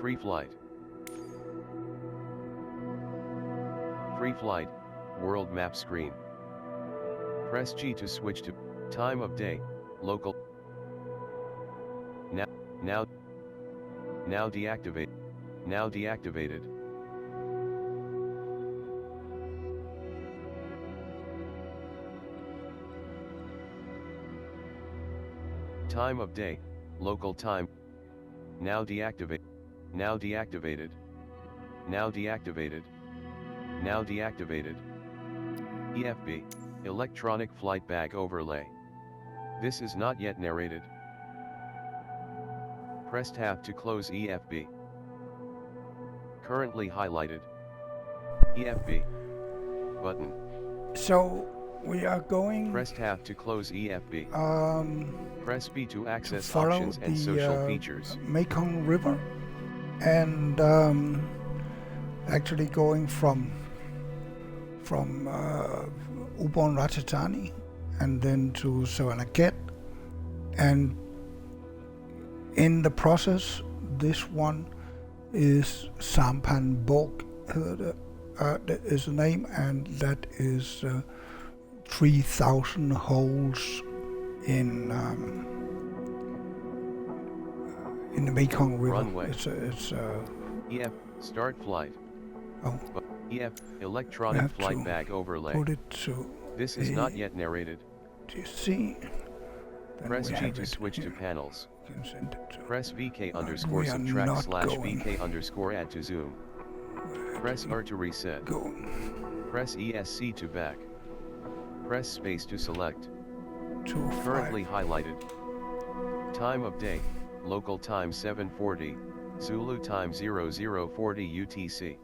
Free flight. Free flight, world map screen. Press G to switch to time of day, local. Now deactivate. Now deactivated. Time of day, local time. Now deactivate. Now deactivated. Now deactivated. Now deactivated. EFB, electronic flight bag overlay. This is not yet narrated. Press tab to close EFB. Currently highlighted. EFB. Button. So we are going. Press tab to close EFB. Press B to access to options and social features. Mekong River, and actually going from Ubon Ratchathani and then to Savannaket, and in the process this one is Savannaket is the name, and that is 3,000 holes in the Mekong River. Runway. It's EF start flight. Oh. EF electronic flight bag overlay. Put it to. This is not yet narrated. Do you see? Press G to switch to panels. Press VK underscore we subtract slash VK underscore add to zoom. Press R to reset. Go. Press ESC to back. Press space to select. Currently Currently highlighted. Time of day, local time 7:40, Zulu time 0040 UTC.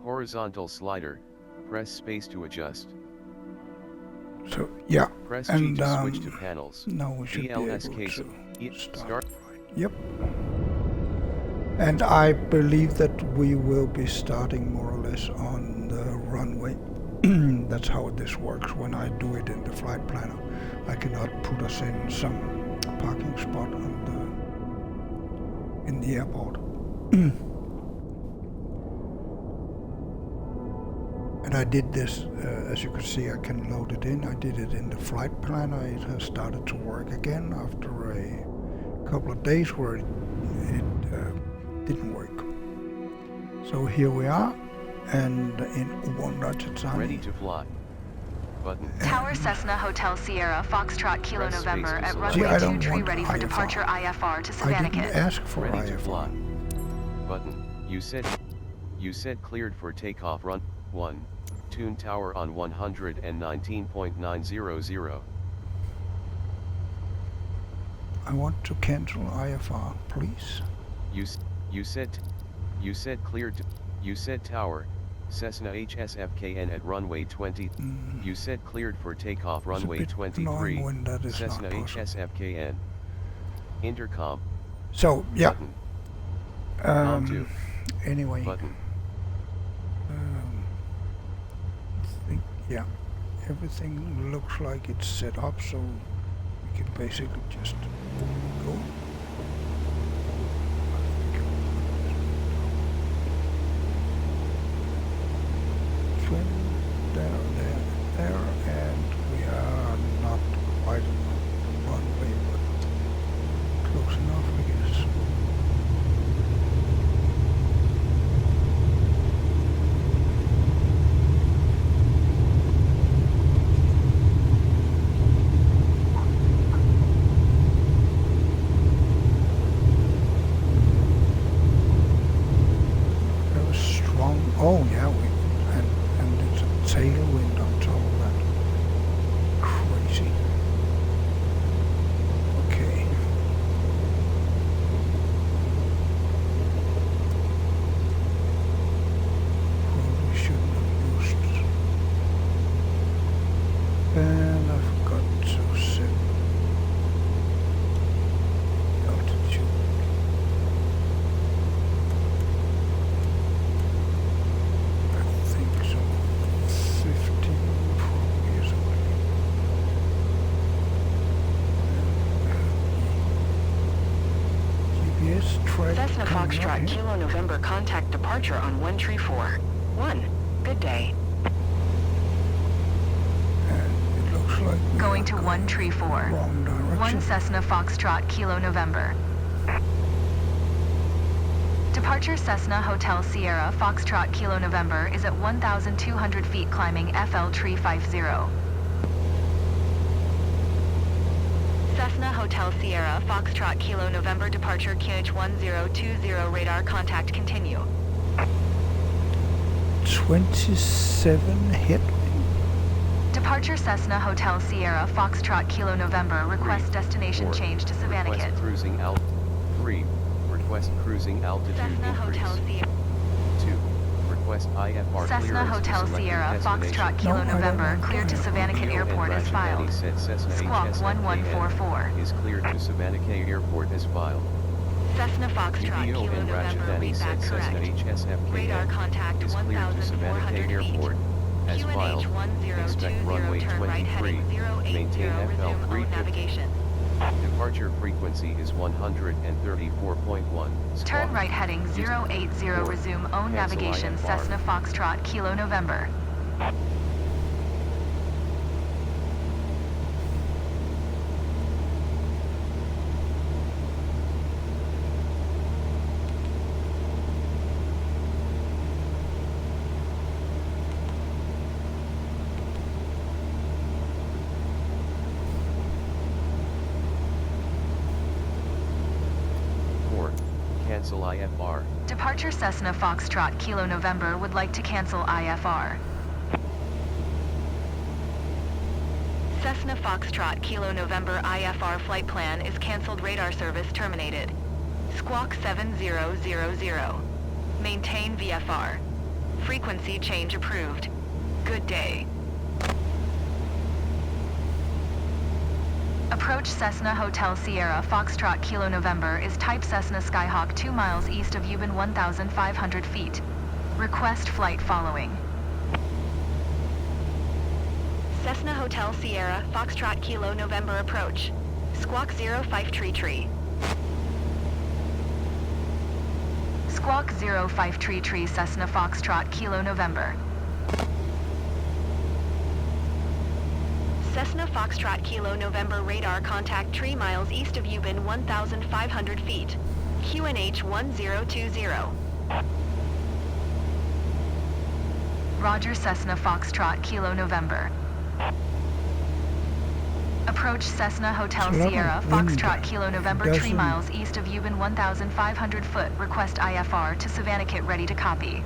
Horizontal slider, press space to adjust. So yeah. Press G and to switch to panels. now we should be able GLSK to start. Yep. And I believe that we will be starting more or less on the runway. That's how this works when I do it in the flight planner. I cannot put us in some parking spot in the airport. And I did this, as you can see, I can load it in. I did it in the flight planner. It has started to work again after a couple of days where it didn't work. So here we are, and in Ubon Ratchathani. Ready to fly. Button. Tower Cessna Hotel Sierra Foxtrot Kilo Press November space to at select. runway I don't 23 want ready for IFR. departure IFR to I Savannaket. didn't ask for Ready to IFR. fly. Button. You said cleared for takeoff. Run 1. Tune tower on 119.900. I want to cancel IFR, please. You said cleared. You said tower. Cessna HSFKN at runway 20. You said cleared for takeoff. Runway 23. When that is Cessna not possible. HSFKN. Intercom. So yeah. Button. Com 2. Anyway. Button. I think yeah, everything looks like it's set up, so we can basically just go. Trim there, and we are not quite on the runway, but close enough, I guess. straight Cessna coming up Foxtrot here. Kilo November contact departure on 134. Good day. And it looks like we Going are to going 134. wrong direction. 1 Cessna Foxtrot Kilo November. Departure Cessna Hotel Sierra Foxtrot Kilo November is at 1,200 feet climbing FL Tree 50. Cessna Hotel Sierra Foxtrot Kilo November departure QH 1020 radar contact continue. 27 hit. Departure Cessna Hotel Sierra Foxtrot Kilo November request 3, destination 4, change to Request Savannaket. cruising alt. 3. Request cruising altitude Cessna increase. Hotel Sierra 2. Request IFR Cessna clearance Hotel to selected Sierra destination. Foxtrot Kilo No, I don't November want cleared to IFR. Savannaket Ubon Airport as Ratchathani filed. said Cessna Squawk HSFKN 1144. is cleared to Savannaket Airport as filed. Cessna Foxtrot Kilo Ubon November Ratchathani said readback Cessna correct. HSFKN Radar contact is cleared to 1,400 Savannaket feet. Airport as filed. QNH Expect runway 1020 turn right 23, heading 080 maintain FL resume own 350. navigation. Departure frequency is 134.1. Turn right heading Houston. 080 resume own Cancel navigation IFR. Cessna Foxtrot Kilo November. Cancel IFR. Departure Cessna Foxtrot Kilo November would like to cancel IFR. Cessna Foxtrot Kilo November IFR flight plan is canceled. Radar service terminated. Squawk 7000. Maintain VFR. Frequency change approved. Good day. Approach Cessna Hotel Sierra Foxtrot Kilo November is type Cessna Skyhawk 2 miles east of Ubon 1,500 feet. Request flight following. Cessna Hotel Sierra Foxtrot Kilo November approach. Squawk 05 Tree. Squawk 05 Tree Cessna Foxtrot Kilo November. Cessna Foxtrot Kilo November radar contact 3 miles east of Ubon 1,500 feet. QNH 1020. Roger Cessna Foxtrot Kilo November. Approach Cessna Hotel It's a lot of Sierra wind. Foxtrot Kilo November 3 Doesn't- miles east of Ubon 1,500 foot. Request IFR to Savannaket ready to copy.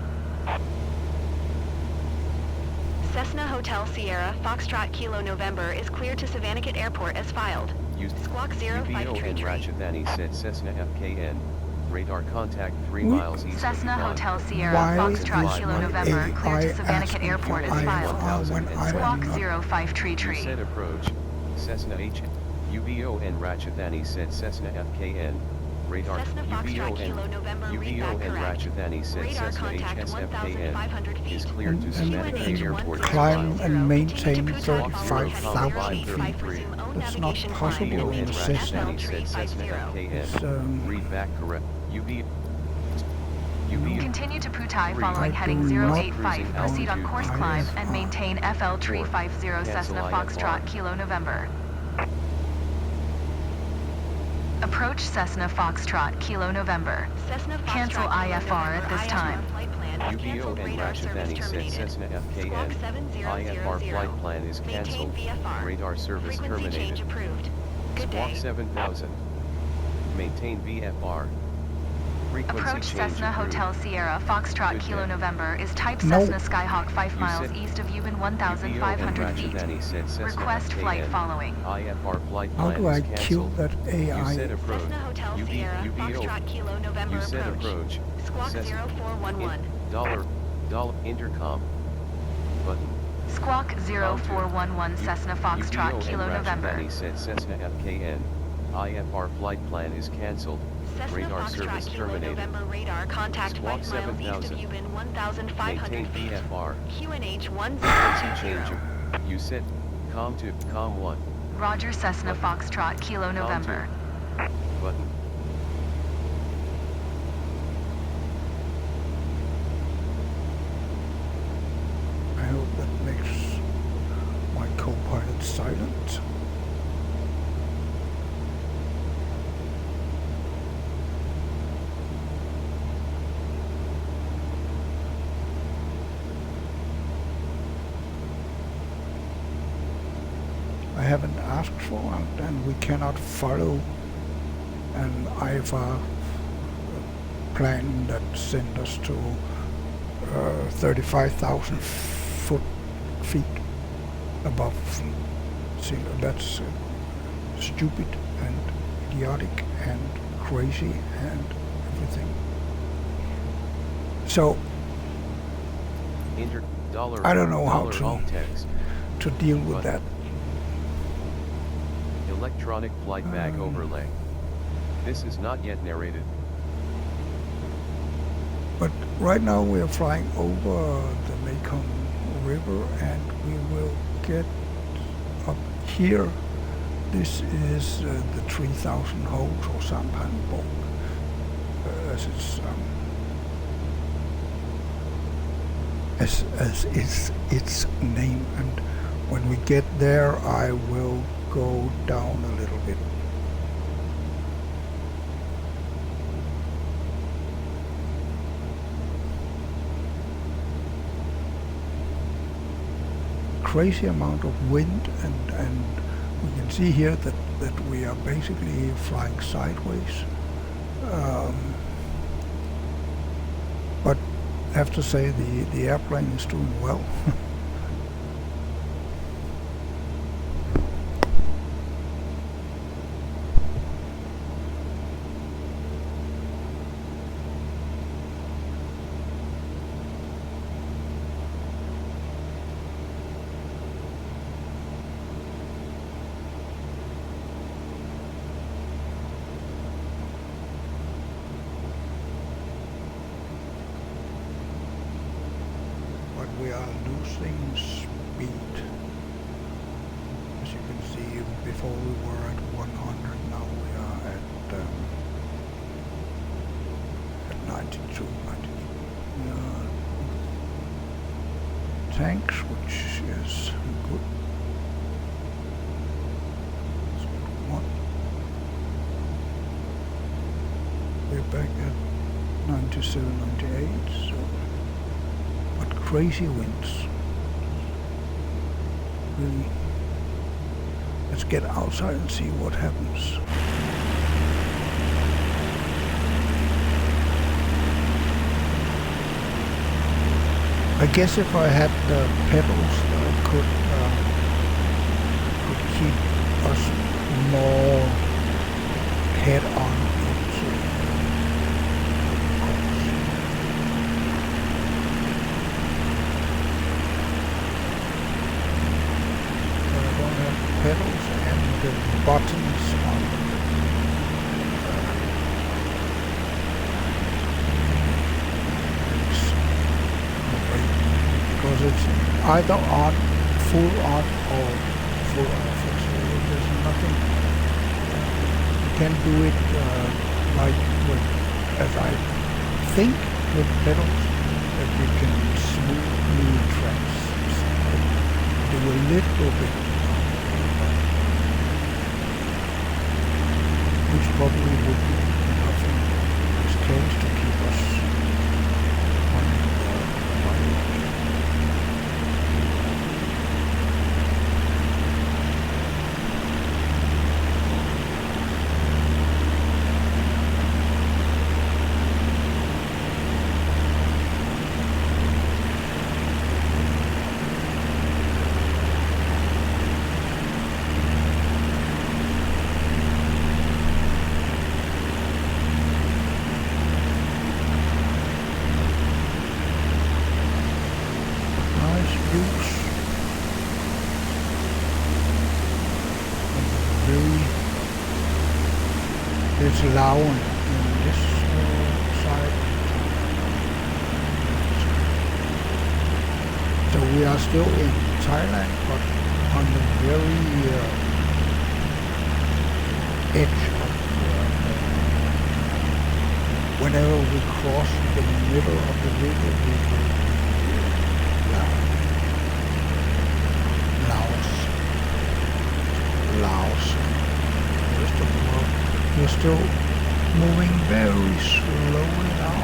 Cessna Hotel Sierra Foxtrot Kilo November is cleared to Savannaket Airport as filed. Squawk 05 Ubon Tree. Ratchathani said Cessna FKN. Radar contact 3 We- miles east Cessna of Ubon. Hotel Sierra Why Foxtrot is Kilo my November cleared to AI Savannaket asking Airport for as filed. IFR when I Squawk am not? 05 You Tree. said approach. Cessna H. Ubon Ratchathani said Cessna FKN. Radar. Cessna Foxtrot Kilo November readback Ubon correct. Ratchathani said Radar Cessna contact HSFKN 1,500 is feet. cleared to And Savannaket QNH Airport as climb filed. and maintain Continue to Putai following heading 35,000 085 feet. resume own That's not navigation possible climb in and a maintain Cessna. FL Ratchathani said Cessna 350. It's, FKN. Read back correct. Ubon. Continue to Putai 3. following I heading do not 085. Proceed on altitude course IFR. climb and maintain FL 4. 350 Cessna Cancel Foxtrot IFR. Kilo November. Approach Cessna Foxtrot Kilo November. Cancel IFR at this time. Ubon Ratchathani said Cessna FKN. IFR flight plan is cancelled. Radar service terminated. Good Squawk day. 7000. Maintain VFR. Frequency Approach change Cessna approved. Hotel Sierra Foxtrot Good Kilo day. November is type No. Cessna Skyhawk 5 You miles said- east of Ubon Ubon 1,500 feet. Ratchathani said Cessna Request flight FKN. following. IFR flight How plan do I is kill cancelled. that You AI? said approach. Cessna Hotel Sierra Foxtrot Kilo November You said approach. approach. Squawk Cessna- 0411. Dollar intercom. Button. Squawk 0411 Cessna Foxtrot Ubon Kilo November. Ratchathani said Cessna FKN. IFR flight plan is cancelled. Cessna Radar Foxtrot service Kilo terminated. November radar contact Squawk 5 miles east of 7000. Ubon 1,500 Maintain feet. VFR. QNH Frequency change. 1020. You said COM 2, COM 1. Roger Cessna Foxtrot Kilo COM 2. November. Button. asked for, and we cannot follow an IFR plan that sent us to 35,000 feet above sea level. That's stupid and idiotic and crazy and everything. So I don't know how to deal with that. Electronic flight bag overlay. This is not yet narrated. But right now we are flying over the Mekong River, and we will get up here. This is the 3,000 holes or sampan bulk, as is its name. And when we get there, I will go down a little bit. Crazy amount of wind, and we can see here that we are basically flying sideways. But I have to say the airplane is doing well. We are losing speed. As you can see, before we were at 100, now we are at 92, 93. Tanks, which is good. That's what we want. We're back at 97, 98, so crazy winds. Really, let's get outside and see what happens. I guess if I had the pedals, I could keep us more head on into course. Pedals and the buttons on because it's either on, full on, or full off. So there's nothing. You can do it like with, as I think, with pedals, that you can smoothly do a little bit. Which probably would be enough in this case to keep us on the There's Laos on this side. So we are still in Thailand, but on the very edge of whenever we cross the middle of the river, we will Laos. Rest of the world. We're still moving very slowly now.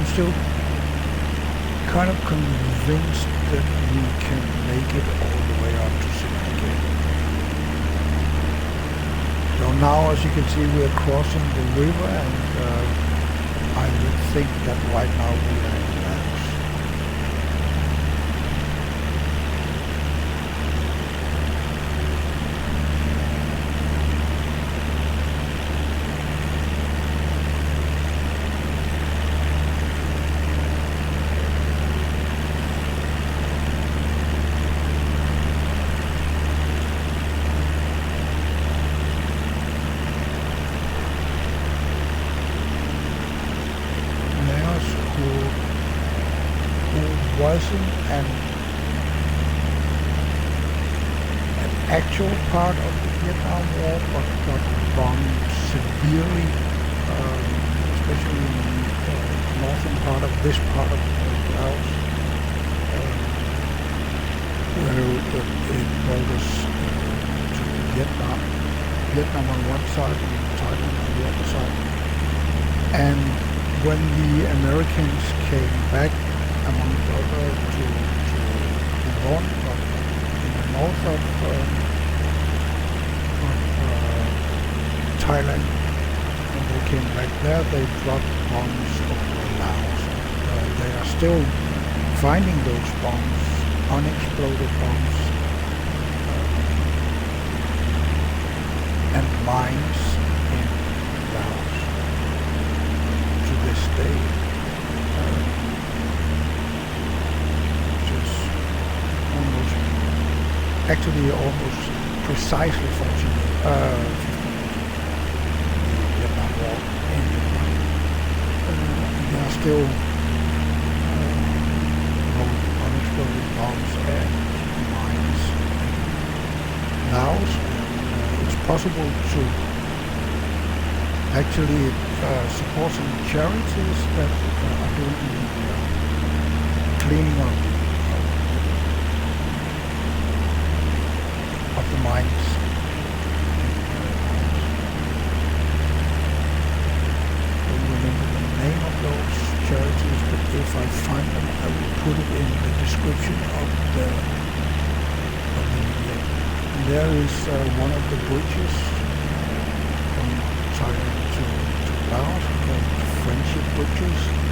I'm still kind of convinced that we can make it all the way up to Savannaket. So now, as you can see, we're crossing the river, and I would think that right now we are in Laos. Wasn't an actual part of the Vietnam War, but got bombed severely, especially in the northern part of this part of Laos, where it borders to Vietnam. Vietnam on one side and Thailand on the other side. And when the Americans came back, among other to Ubon, in the north of Thailand. When they came back there, they dropped bombs over Laos. They are still finding those bombs, unexploded bombs, and mines in Laos to this day. Actually almost precisely 40 Vietnam War ended. There are still unexploded bombs and mines in Laos. It's possible to actually support some charities that are doing the cleaning of the mines. I don't remember the name of those charities, but if I find them, I will put it in the description of the video. And there is one of the bridges from Thailand to Laos, called Friendship Bridges.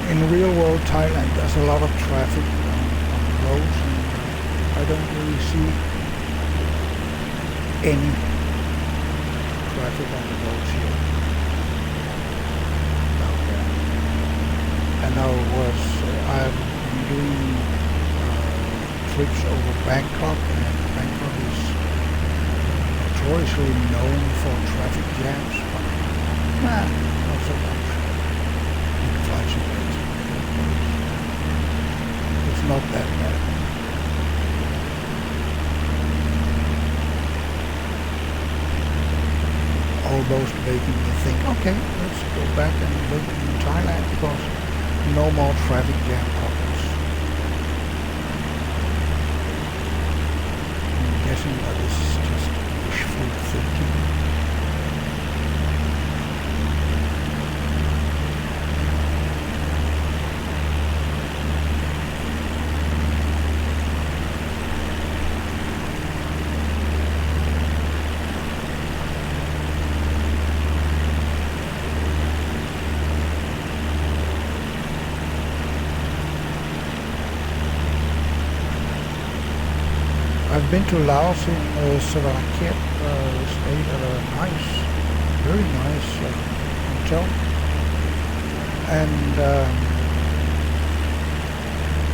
In real world Thailand, there's a lot of traffic on the roads, and I don't really see any traffic on the roads here. And I've been doing trips over Bangkok, and Bangkok is notoriously known for traffic jams, but not so much. It's not that bad. Almost making me think, okay, let's go back and live in Thailand because no more traffic jam problems. I'm guessing that this is just wishful thinking. I've been to Laos in Savannaket, stayed at a nice, very nice hotel, and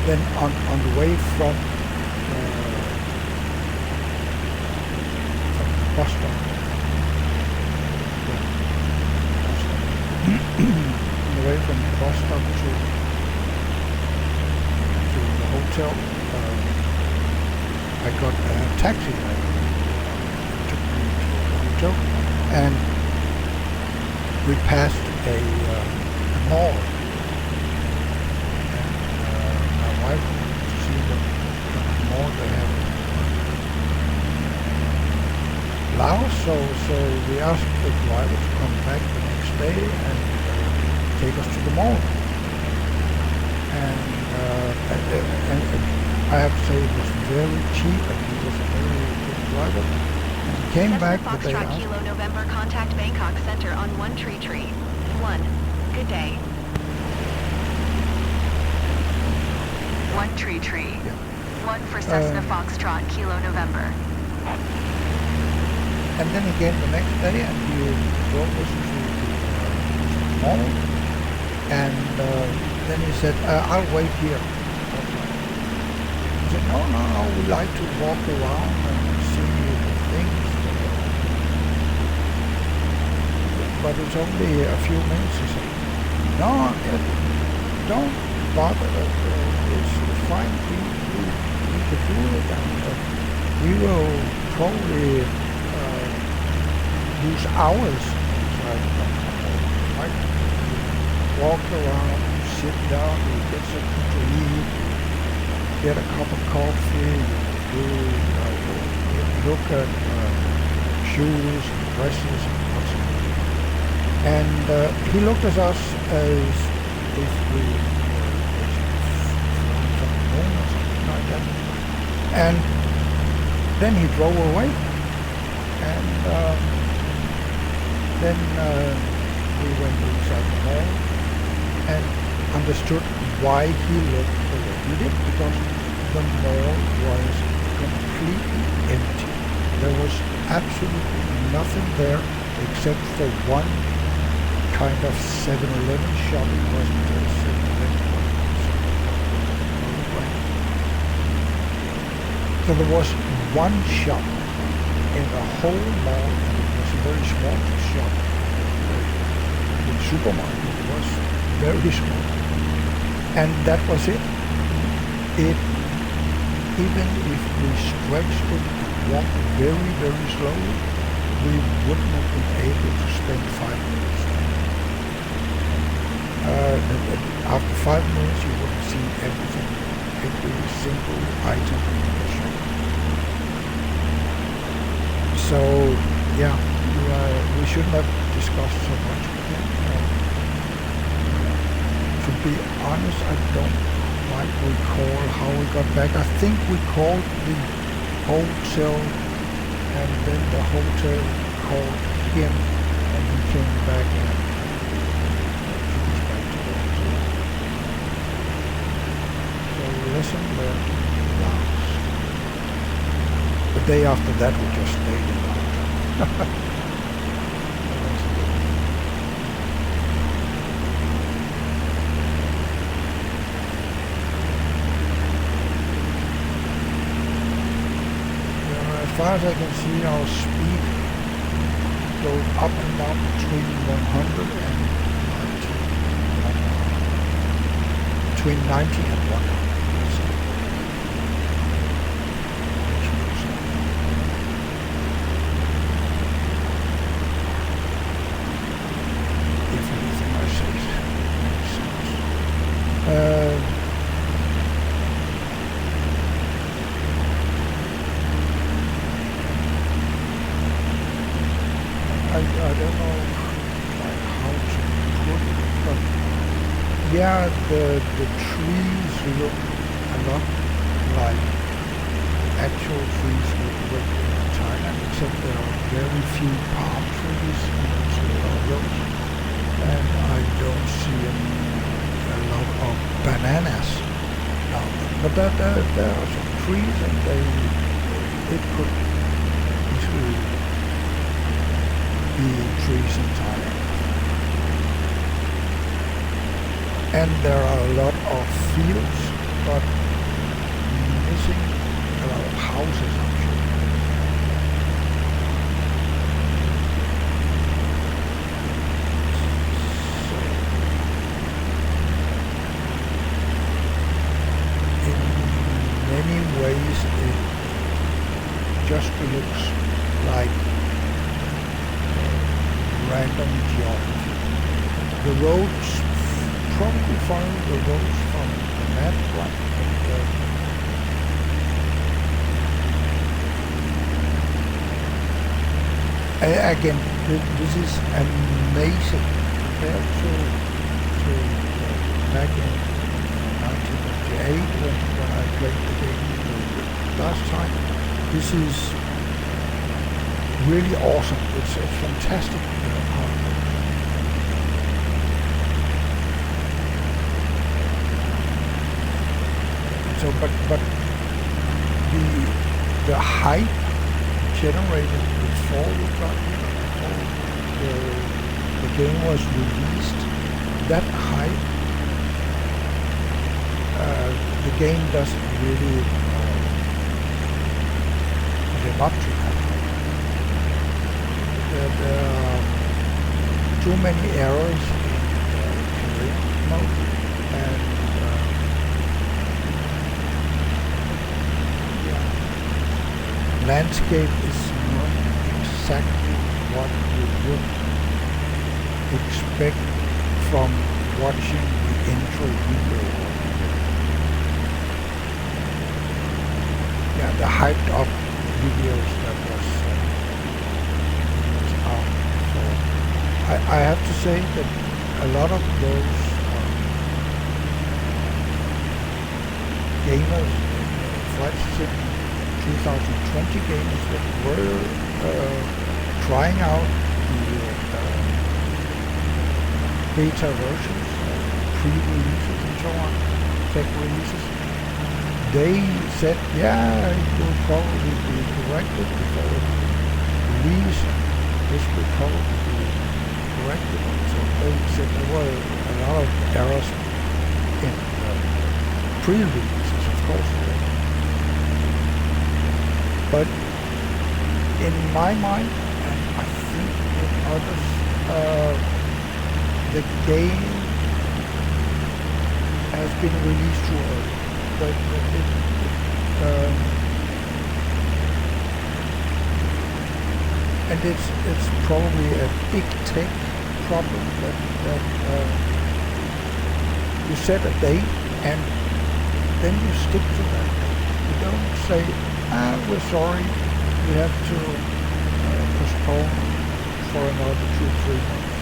then on the way from the bus stop, on the way from the bus stop to the hotel. I got a taxi that took me to Quito, and we passed a mall. And my wife wanted to see what kind of mall they have in Laos, so we asked the driver to come back the next day and take us to the mall. And I have to say it was very cheap, and he was a very good driver. And he came back the day Foxtrot after. Kilo November, contact Bangkok Center on One Tree. 1. Good day. One Tree. Yeah. 1 for Cessna Foxtrot Kilo November. And then again the next day, and he drove us to the mall, and then he said, I'll wait here. He said, no, we like to walk around and see the things. But it's only a few minutes, he said. No, don't bother, it's fine, we can do it, and we will probably use hours. Right? Walk around, sit down, you get something to eat, get a cup of coffee, you look at shoes and dresses and whatnot. And he looked at us as if we were from the moon or something like that. And then he drove away. And then we went inside the mall and understood why he looked the way he did, because the mall was completely empty. There was absolutely nothing there except for one kind of 7-Eleven shop. It wasn't a 7-Eleven. So there was one shop in the whole mall, and it was a very small shop. The supermarket was very small, and that was it. Even if we stretched it and walked very, very slowly, we wouldn't have been able to spend 5 minutes there. After 5 minutes, you would have seen everything, every single item in the shop. So, yeah, we shouldn't have discussed so much with him. To be honest, I don't quite recall how we got back. I think we called the hotel, and then the hotel called him, and he came back and took us back to the hotel. So, lesson learned in Laos. The day after that, we just stayed in the hotel. As far as I can see, our speed goes up and down between 100 and 90. Between 90 and 100. I don't know like how to put it, but yeah, the trees look a lot like actual trees we live in Thailand, except there are very few palm trees in those, and I don't see a lot of bananas down there. But there are some trees, and it could easily be trees in Thailand. And there are a lot of fields, but missing a lot of houses, I'm sure. So, in many ways, it just looks like random geography. The roads probably follow the roads from the map, right? Again, this is amazing compared to back in 1998 when I played the game last time. This is really awesome. It's fantastic. So, but the hype generated before the game was released, that hype, the game doesn't really live up to that. There are too many errors in create mode, and landscape is not exactly what you would expect from watching the intro video. Yeah, the hyped up videos that was out. So I have to say that a lot of those gamers, flight sim 2020 gamers that were trying out the beta versions, pre-releases and so on, tech releases, they said, yeah, it will probably be corrected before it release. This will probably be corrected. So they said there were a lot of errors in pre-releases, of course. But in my mind, and I think in others, the game has been released too early. And it's probably a big tech problem that you set a date and then you stick to that. You don't say, we're sorry, we have to postpone for another 2-3 months,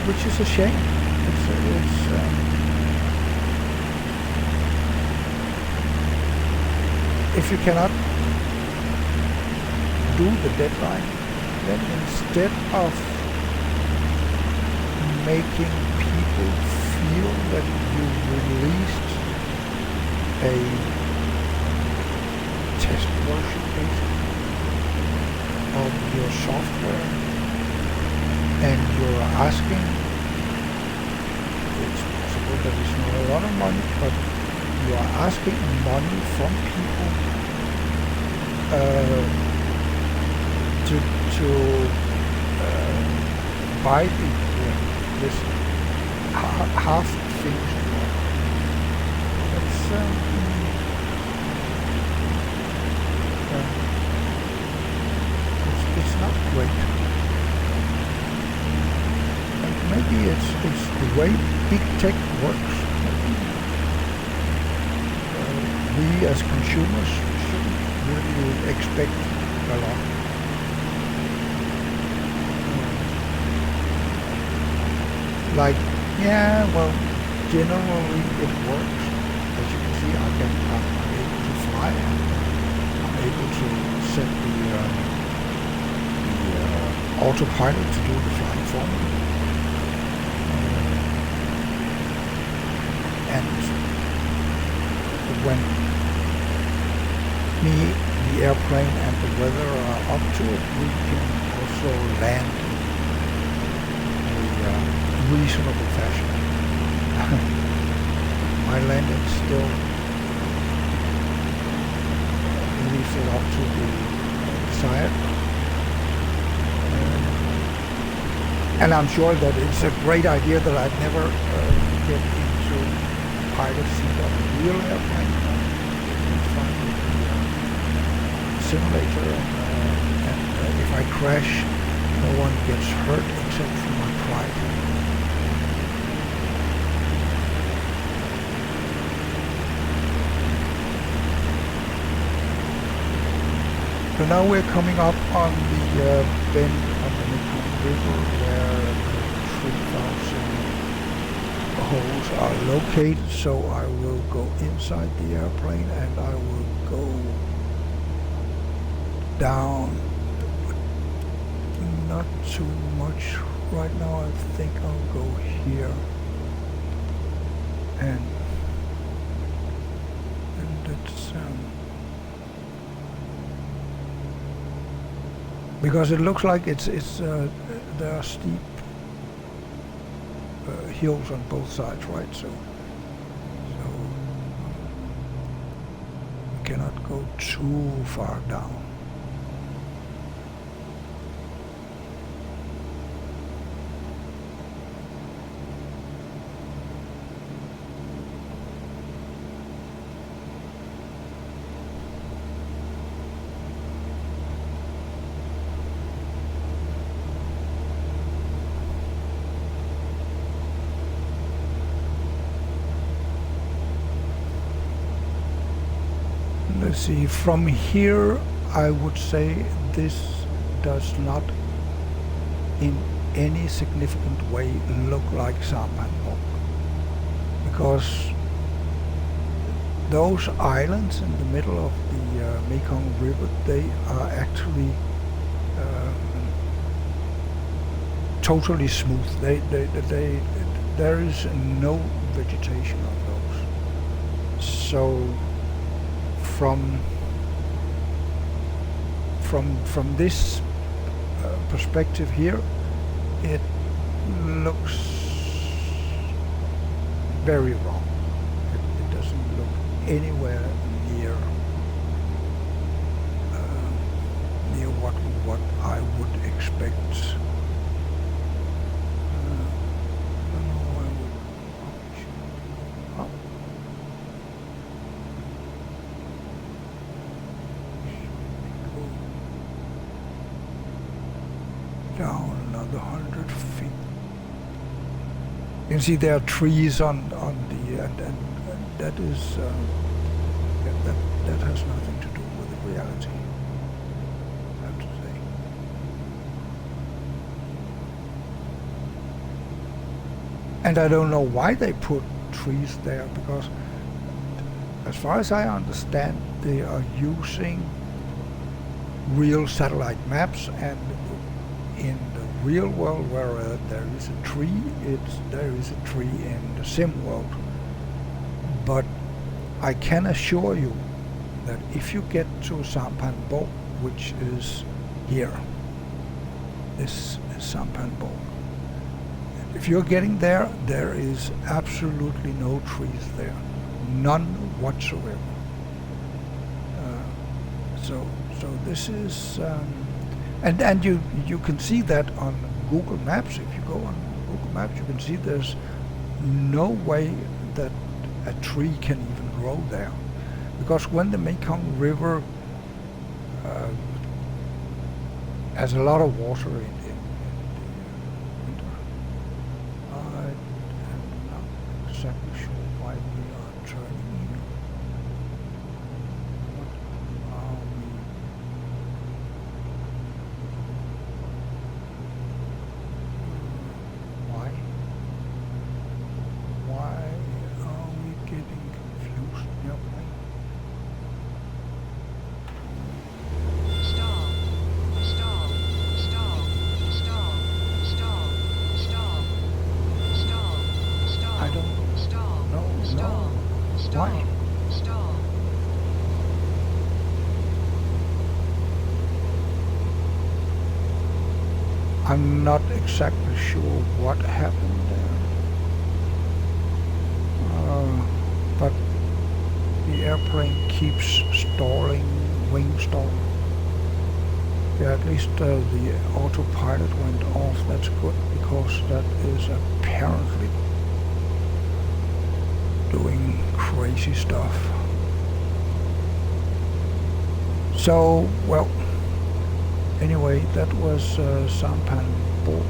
which is a shame. If you cannot do the deadline, then instead of making people feel that you released a test version basically of your software, and you're asking, it's possible that it's not a lot of money, but you are asking money from people to buy this half things. It's not great. And maybe it's the way big tech works. We as consumers shouldn't really expect a lot. Like, yeah, well, generally it works. As you can see, I'm able to fly. I'm able to set the autopilot to do the flying for me. And when the airplane and the weather are up to it, we can also land in a reasonable fashion. My landing still leaves it up to the desired. And I'm sure that it's a great idea that I'd never get into pilot seat of a real airplane. It's fine with simulator, and if I crash, no one gets hurt except for my pride. So now we're coming up on the bend of the Mekong River where the 3,000 holes are located. So I will go inside the airplane and I will go down. Not too much right now. I think I'll go here and it's because it looks like it's there are steep hills on both sides, right? So we cannot go too far down. Let's see, from here I would say this does not in any significant way look like Sampan Bok, because those islands in the middle of the Mekong River, they are actually totally smooth. There is no vegetation on those. So from this perspective here, it looks very wrong. It doesn't look anywhere near what I would expect. Down another 100 feet. You can see there are trees on the and that is that has nothing to do with the reality, I have to say. And I don't know why they put trees there, because as far as I understand, they are using real satellite maps, and in the real world where there is a tree, there is a tree in the sim world. But I can assure you that if you get to Sampan Bok, which is here, this is Sampan Bok, if you're getting there, there is absolutely no trees there, none whatsoever. So this is. And you can see that on Google Maps. If you go on Google Maps, you can see there's no way that a tree can even grow there, because when the Mekong River has a lot of water in the winter, I am not exactly sure why we are turning here. What are we? Why are we getting confused? I don't know. Why? I'm not exactly sure what happened there. But the airplane keeps stalling, wing stall. Yeah, at least the autopilot went off. That's good, because that is apparently doing crazy stuff. So, well, anyway, that was Sampan Borg,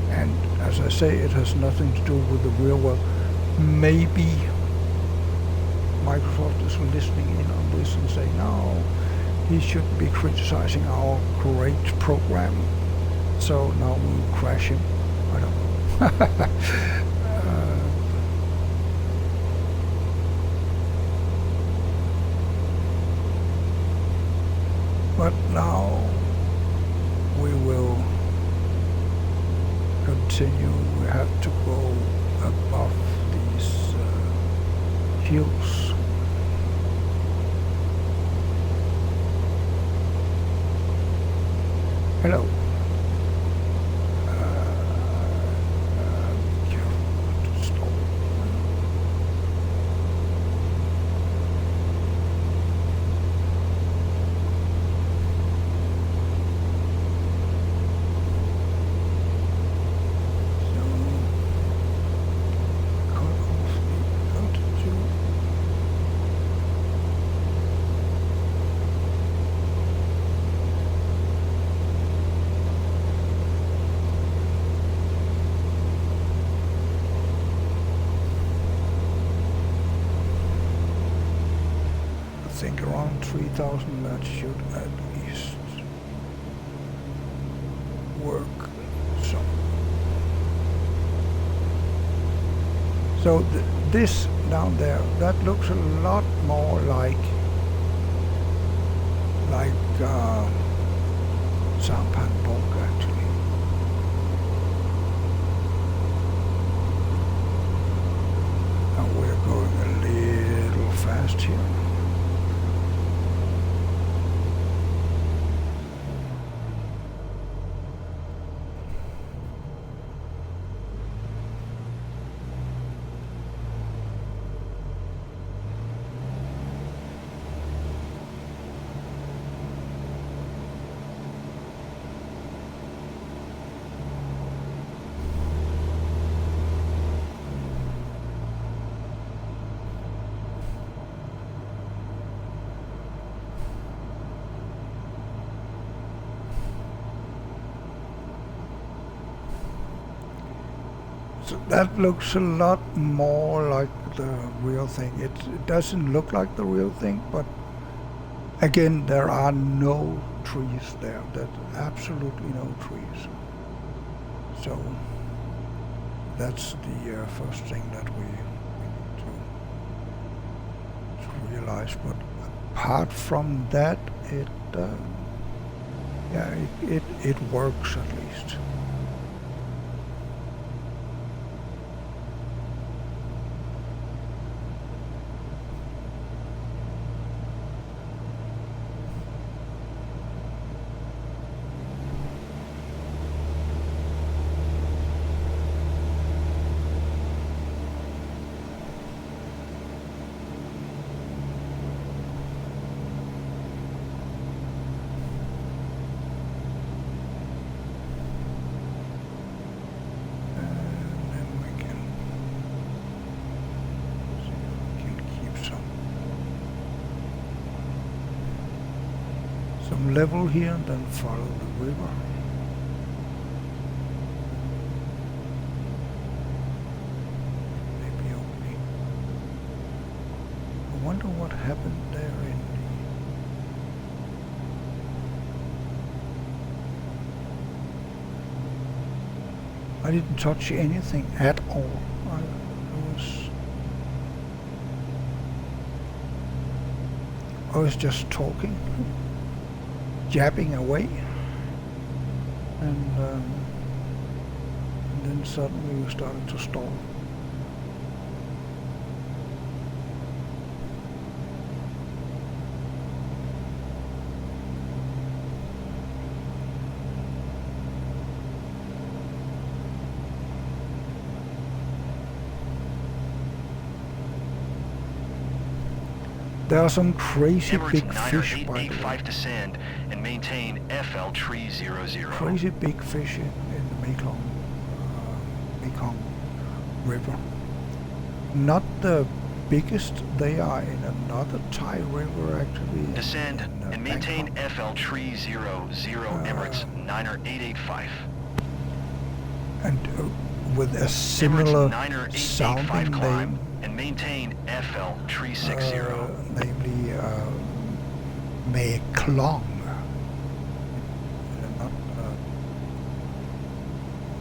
and as I say, it has nothing to do with the real world. Maybe Microsoft is listening in on this and saying, no, he should be criticizing our great program, so now we'll crash him. I don't know. But now we will continue. We have to go above these hills. Hello. Be careful not to stop. I think around 3,000 that should at least work. So this down there, that looks a lot more like Sampan Borg actually. And we're going a little fast here. So that looks a lot more like the real thing. It doesn't look like the real thing, but again, there are no trees there. There's absolutely no trees. So that's the first thing that we need to realize. But apart from that, it works at least. Some level here and then follow the river. Maybe only. I wonder what happened there in I didn't touch anything at all. I was just talking, jabbing away, and then suddenly we started to stall. There are some crazy big fish, by the way. Descend and maintain FL tree 00. Crazy big fish in the Mekong River. Not the biggest. They are in another Thai river actually. Descend in, and maintain Bangkok. FL Tree 00 Emirates 9885. And with a Emirates similar 9885 sounding climb name, and maintain FL Tree 60. namely Mae Klong.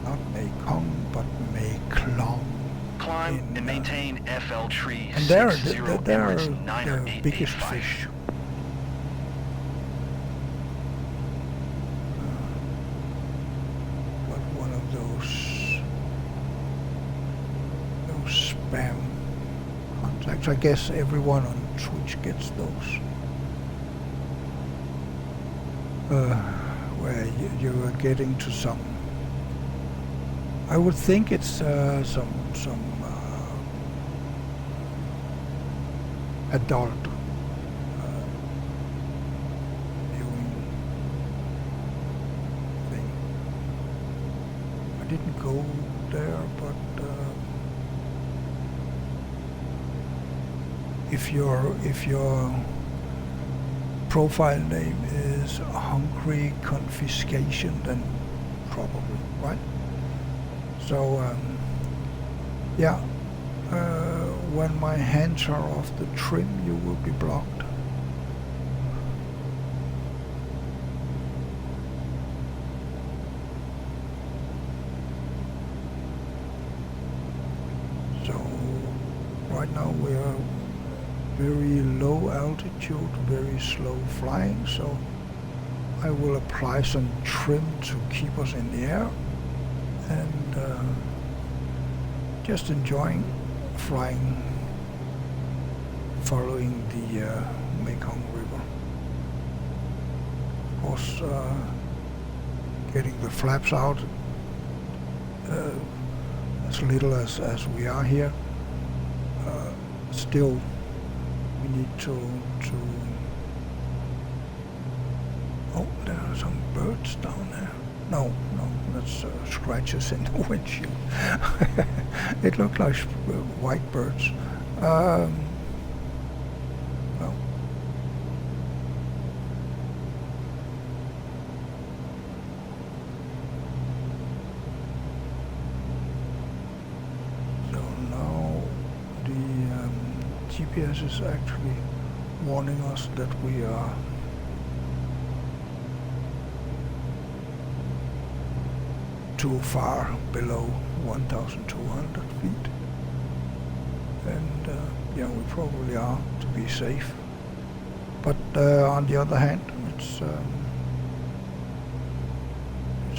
Not Mae Kong, but Mae Klong. Climb and maintain FL Tree And 60 they're Emirates the biggest 9885. fish. But one of those spam contacts. I guess everyone on Twitch gets those. Where you are getting to some. I would think it's some adult viewing thing. I didn't go there, but if your profile name is Hungry Confiscation, then probably, right? So yeah, when my hands are off the trim, you will be blocked. So right now we are very low altitude, very slow flying, so I will apply some trim to keep us in the air and just enjoying flying following the Mekong River. Of course, getting the flaps out as little as we are here, still we need to oh, there are some birds down there. No, that's scratches in the windshield. It looked like white birds. No. So now the GPS is actually warning us that we are too far below 1,200 feet, and yeah, we probably are to be safe. But on the other hand, it's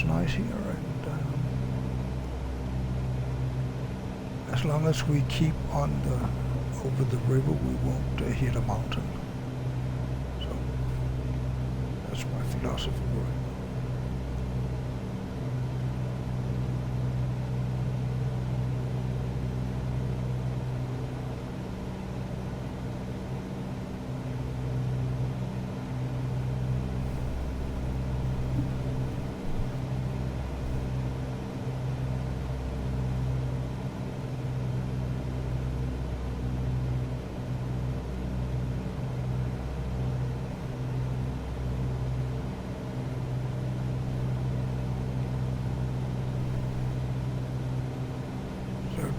nice here, and as long as we keep on over the river, we won't hit a mountain. So that's my philosophy.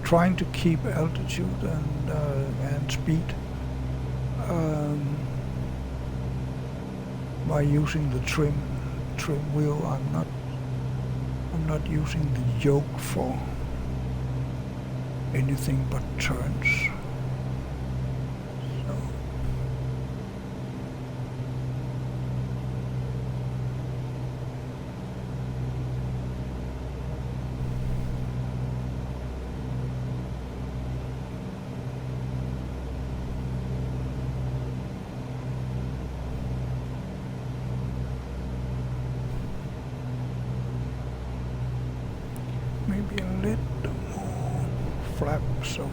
Trying to keep altitude and speed by using the trim wheel. I'm not using the yoke for anything but turns. Maybe a little more flap, so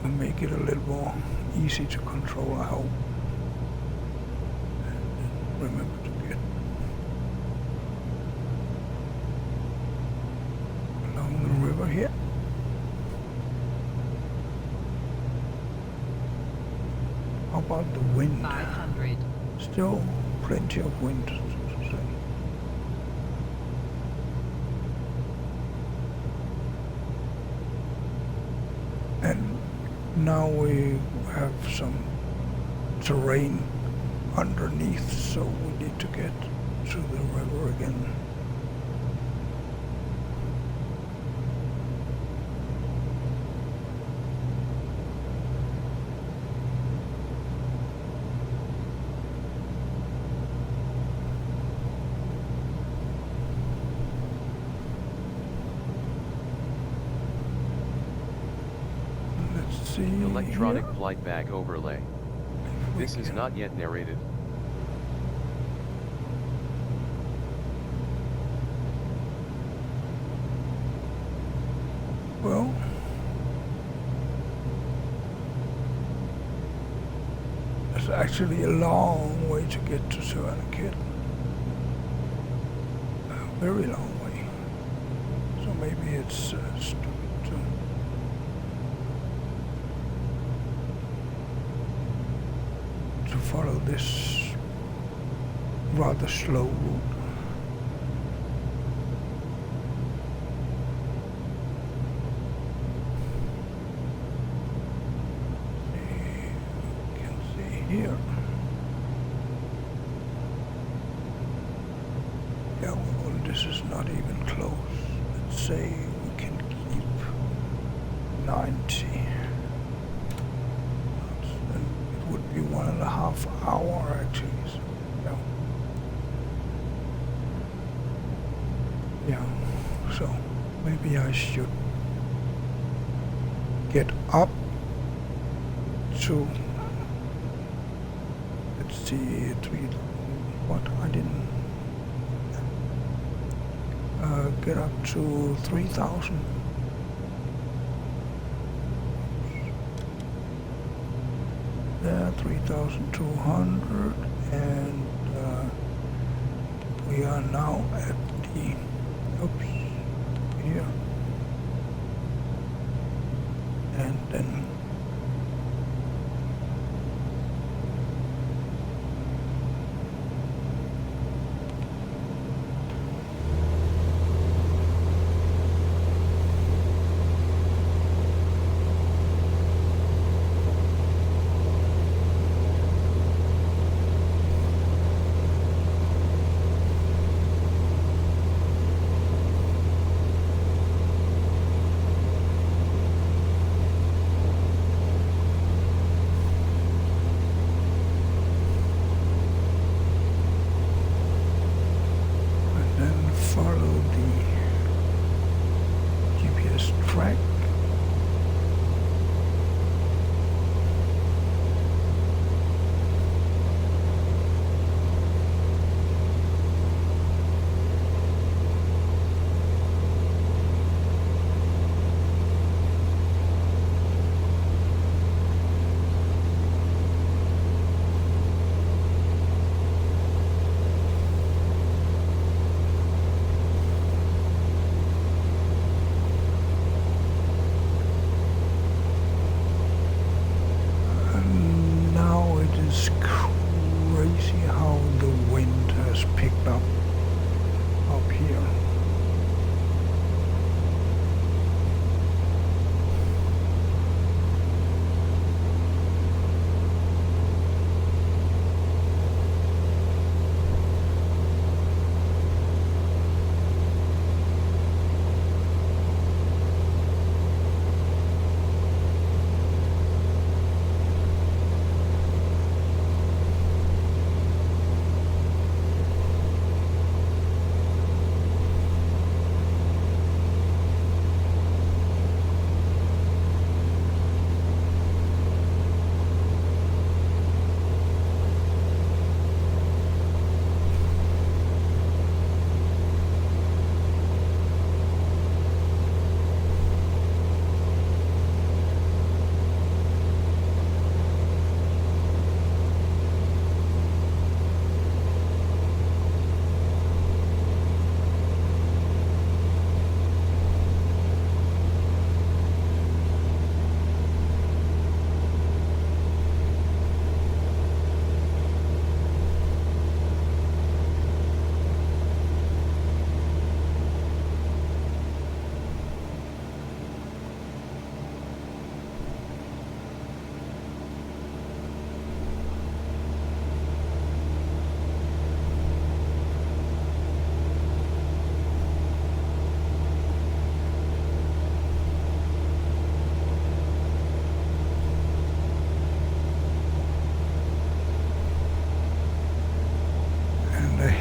I'll make it a little more easy to control, I hope. And remember to get wind. 500. Still plenty of wind, so to say. And now we have some terrain underneath, so we need to get to the river again. Let's see. Electronic here. flight bag overlay. This is not yet narrated. Well, it's actually a long way to get to Savannaket. A very long way. So maybe it's stupid to follow this rather slow route. Here. Yeah, well, this is not even close. Let's say we can keep 90. Then it would be 1.5 hours actually. So, yeah. So maybe I should get up to. See, what I didn't get up to 3,000. There, 3,200, and we are now at the here, and then. Track.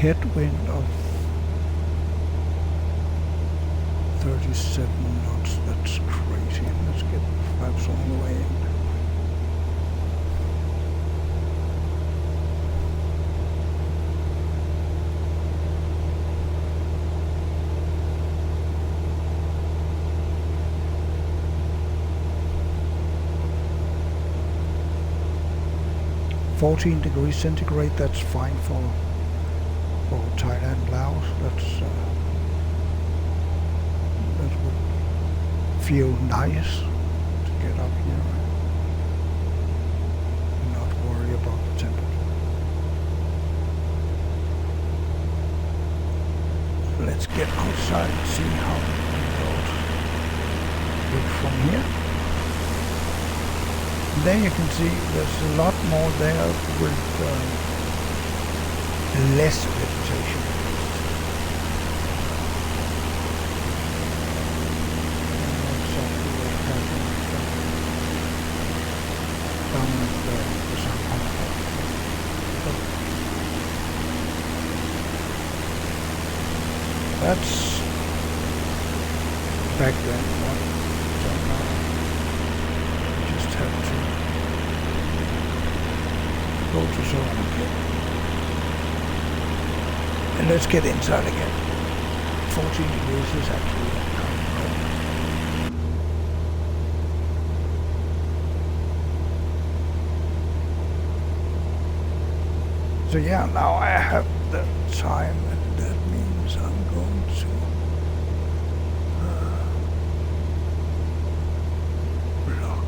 headwind of 37 knots. That's crazy. Let's get flaps all the way in. °14°C, that's fine for Thailand, Laos. That would feel nice to get up here and not worry about the temperature. Let's get outside and see how the road looks from here. And there you can see there's a lot more there with less vegetation. Down at the Savannaket. That's back then. So now we just have to go to Savannaket. And let's get inside again. 14 degrees is actually kind of cold. So yeah, now I have the time, and that means I'm going to block.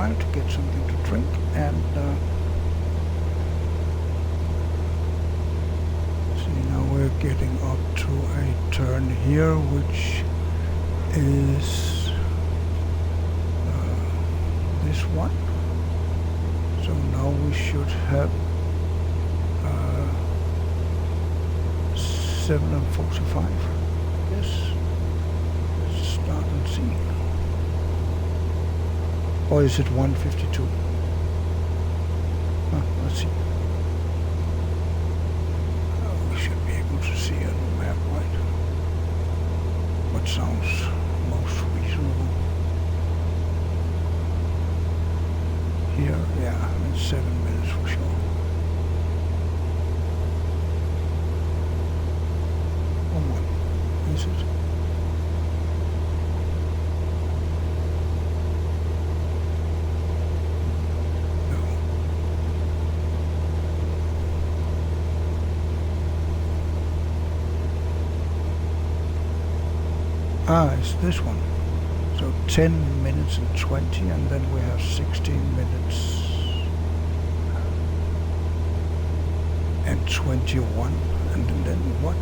To get something to drink, and see, now we're getting up to a turn here, which is this one. So now we should have 7:45. I guess. Let's start and see. Or is it 1:52? Let's see. We should be able to see on the map, right? What sounds most reasonable? Here, yeah, in 7 minutes for sure. Or one, is it? It's this one. So 10 minutes and 20, and then we have 16 minutes and 21, and then what?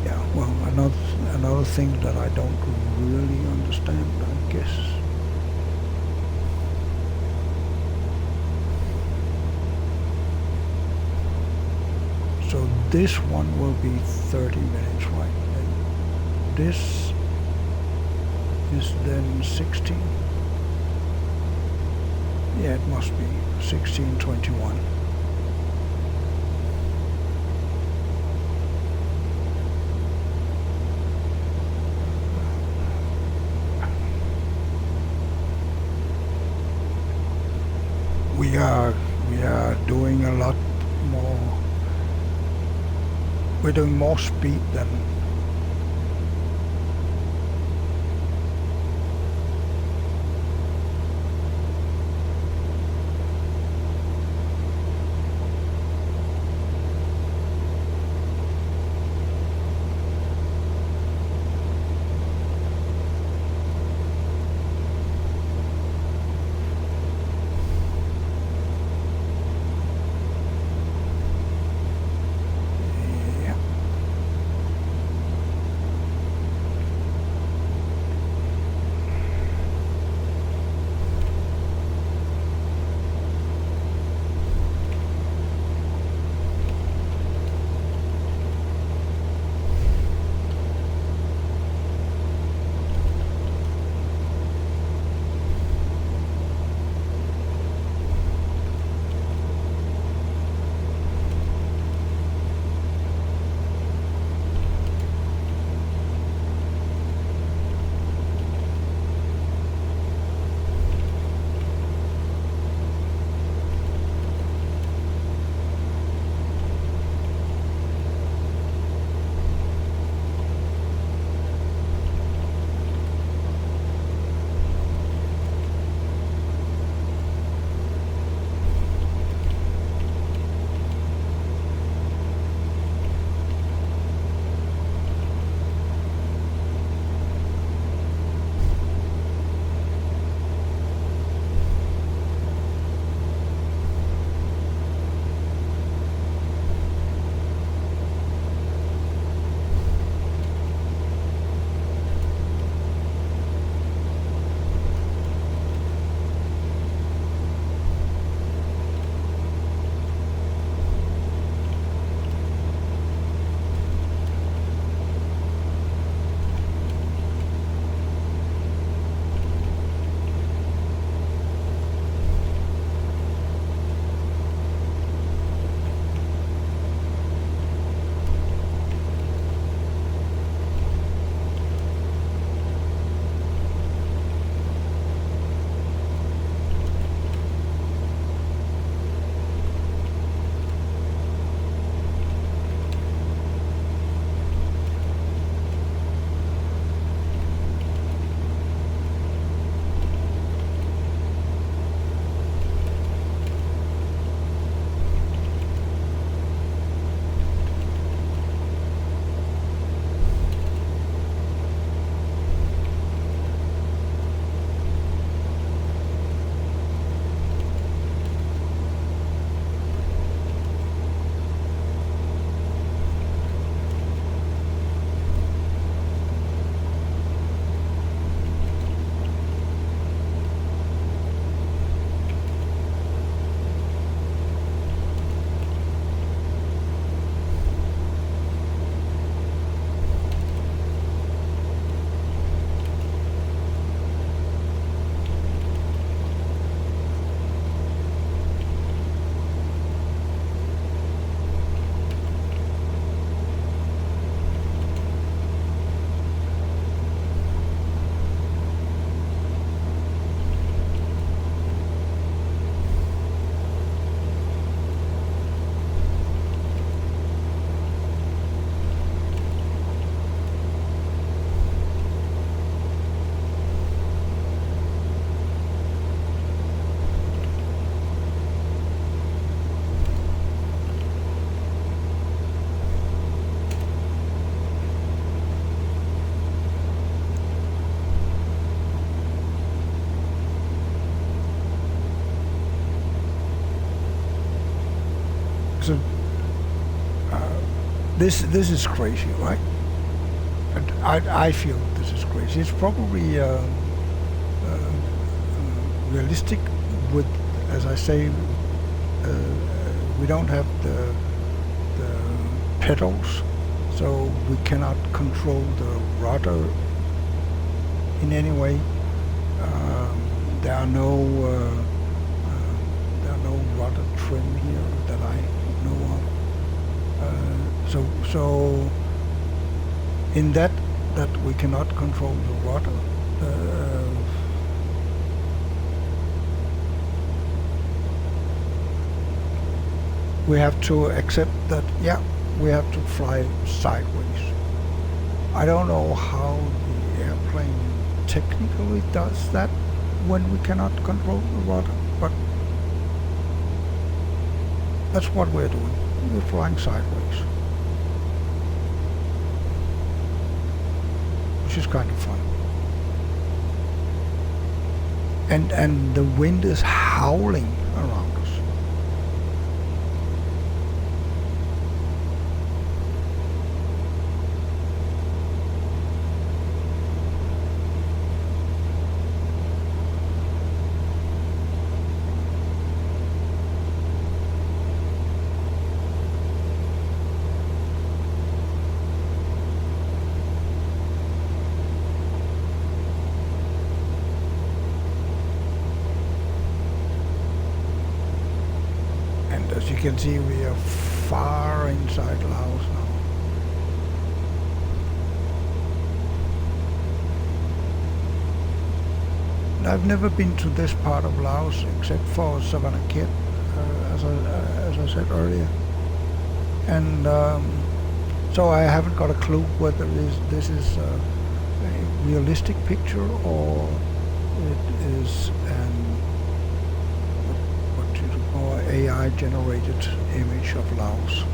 Yeah, well, another thing that I don't really understand, I guess. So this one will be 30 minutes, right? And this is then 16. Yeah, it must be 16:21. We are doing a lot more. We're doing more speed than. So this is crazy, right? And I feel this is crazy. It's probably realistic with, as I say, we don't have the pedals, so we cannot control the rudder in any way. There are no rudder trim here that I know of. So in that we cannot control the rudder. We have to accept that, yeah, we have to fly sideways. I don't know how the airplane technically does that when we cannot control the rudder, but that's what we're doing. We're flying sideways, which is kind of fun. And the wind is howling around us. As you can see, we are far inside Laos now. I've never been to this part of Laos except for Savannaket, as I said earlier, and so I haven't got a clue whether this is a realistic picture or it is an AI generated image of Laos.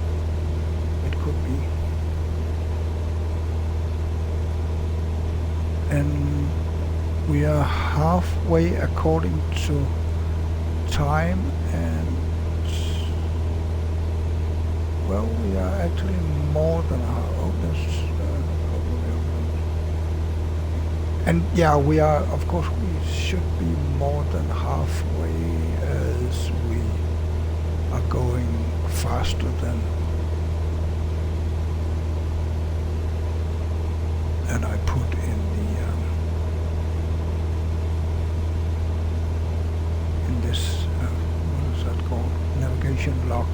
It could be. And we are halfway according to time, and well, we are actually more than half. Oh, there's and yeah, we are, of course, we should be more than halfway as we are going faster than I put in this what is that called, navigation log.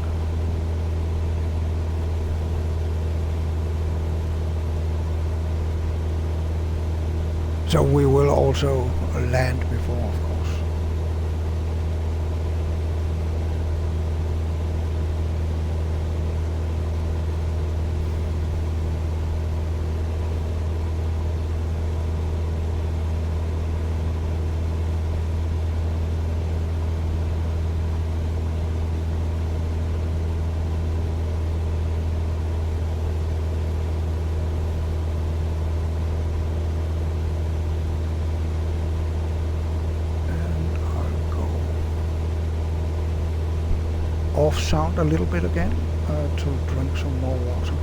So we will also land before, of course. Off sound a little bit again to drink some more water.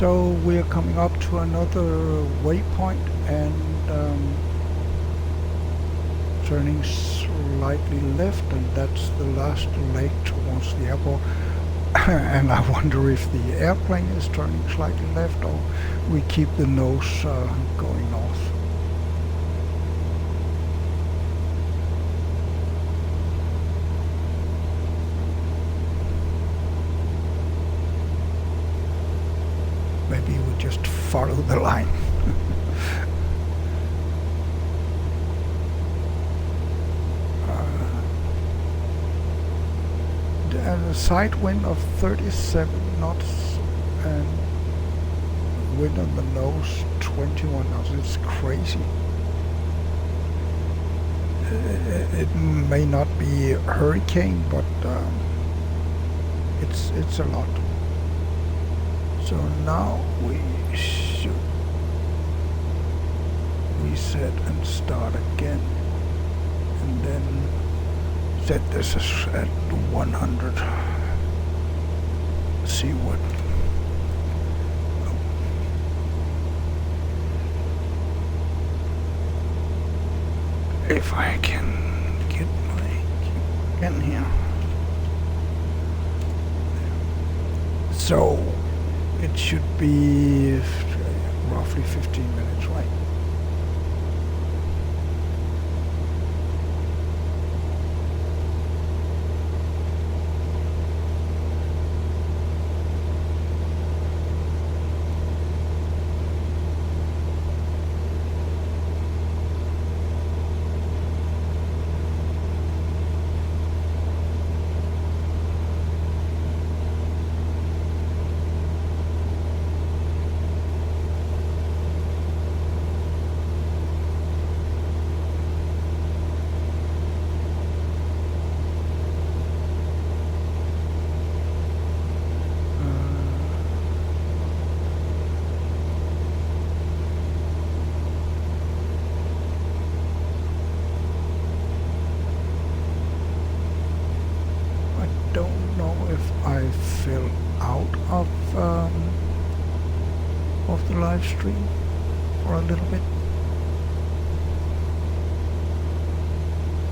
So we're coming up to another waypoint and turning slightly left, and that's the last leg towards the airport. And I wonder if the airplane is turning slightly left or we keep the nose going north. Maybe we just follow the line. A side wind of 37 knots and wind on the nose 21 knots. It's crazy. It may not be a hurricane, but it's a lot. So now we should reset and start again, and then set this at 100. See what. If I can get my in here. So it should be roughly 15 minutes, right? Of the live stream for a little bit.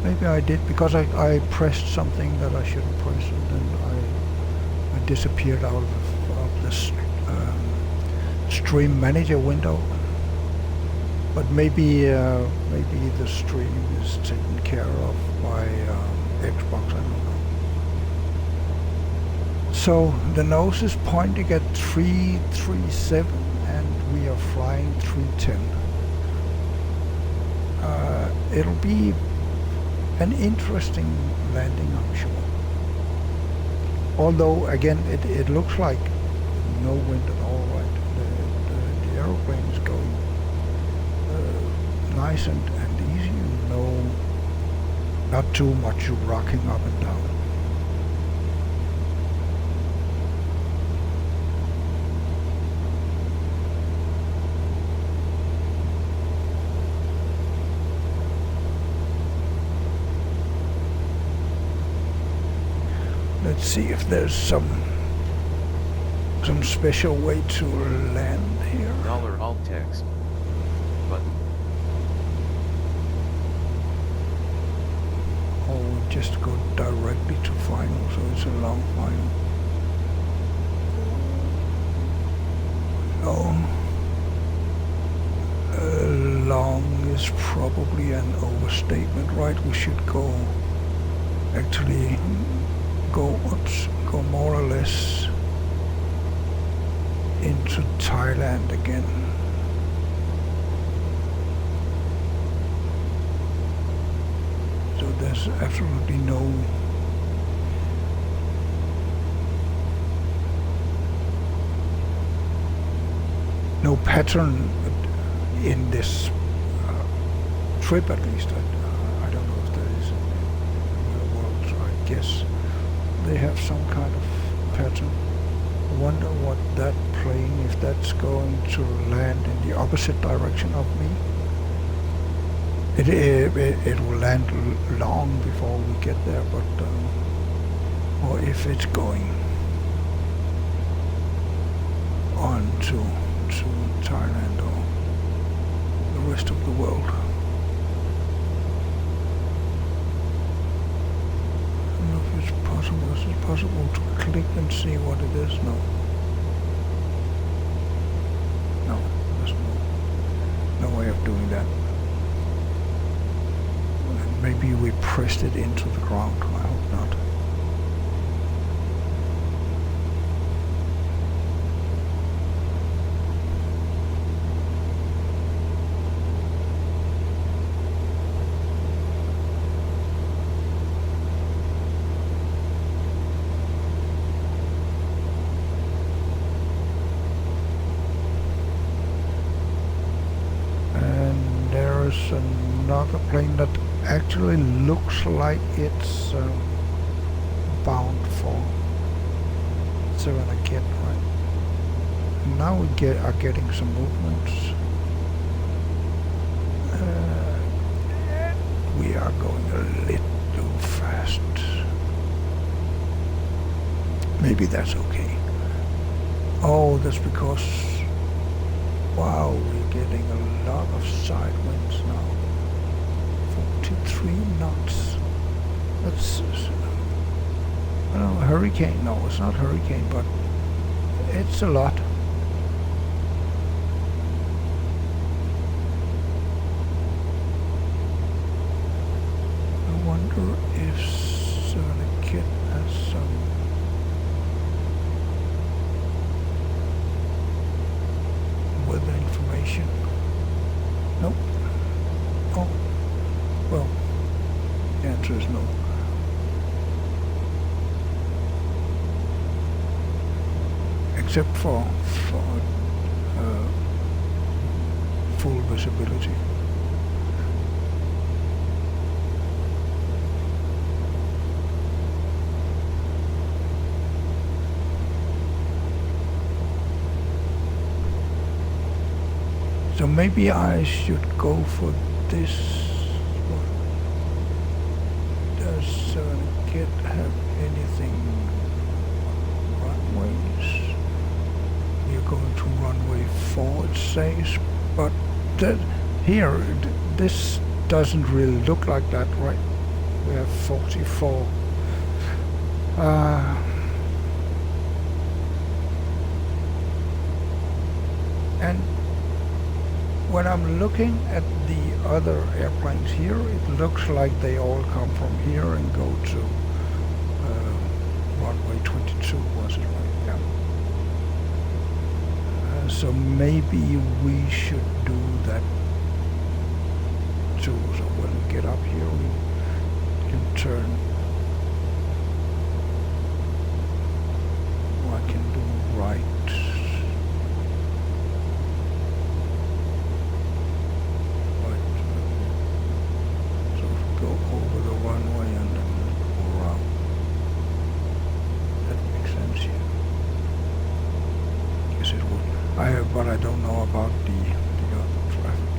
Maybe I did, because I pressed something that I shouldn't press, and then I disappeared out of this stream manager window. But maybe the stream is taken care of by Xbox, I don't know. So the nose is pointing at 337 and we are flying 310. It'll be an interesting landing, I'm sure. Although again, it looks like no wind at all, right? The aeroplane is going nice and easy, not too much rocking up and down. Let's see if there's some special way to land here. $alt text. Button. Oh, just go directly to final, so it's a long final. Long is probably an overstatement, right? We should go more or less into Thailand again. So there's absolutely no pattern in this trip, at least. I don't know if there is in the world, so I guess they have some kind of pattern. I wonder what that plane, if that's going to land in the opposite direction of me. It will land long before we get there, but or if it's going on to Thailand or the rest of the world. I don't know if it's possible. Is it possible to click and see what it is? No. No, there's no way of doing that. Maybe we pressed it into the ground. I hope not. And there is another plane that actually looks like it's bound for Savannaket, right? Now we are getting some movements. We are going a little fast. Maybe that's okay. Oh, that's because, wow, we're getting a lot of side winds now. 43 knots. That's, I don't know, hurricane. No, it's not hurricane, but it's a lot. I wonder if Savannaket has some weather information. Nope. Oh. Well, the answer is no. Except for full visibility. So maybe I should go for this. Does Savannaket have anything runways? We're going to runway 4, it says, but here this doesn't really look like that, right? We have 44. And when I'm looking at the other airplanes here, it looks like they all come from here and go to runway 22, was it right? Yeah. So maybe we should do that too. So when we get up here, we can turn. I can do right. But I don't know about the other traffic.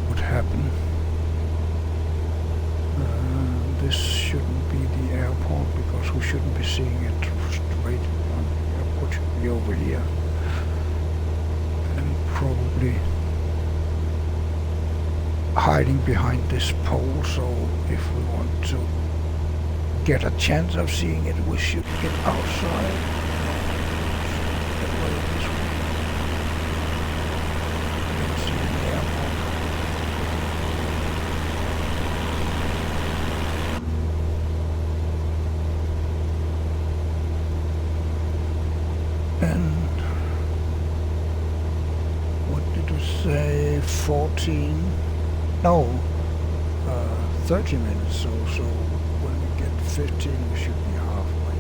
What happened? This shouldn't be the airport because we shouldn't be seeing it straight on the airport. It should be over here. And probably hiding behind this pole, so if we want to get a chance of seeing it, we should get outside. And what did you say? 14? No, 30 minutes. So when we get 15, we should be halfway.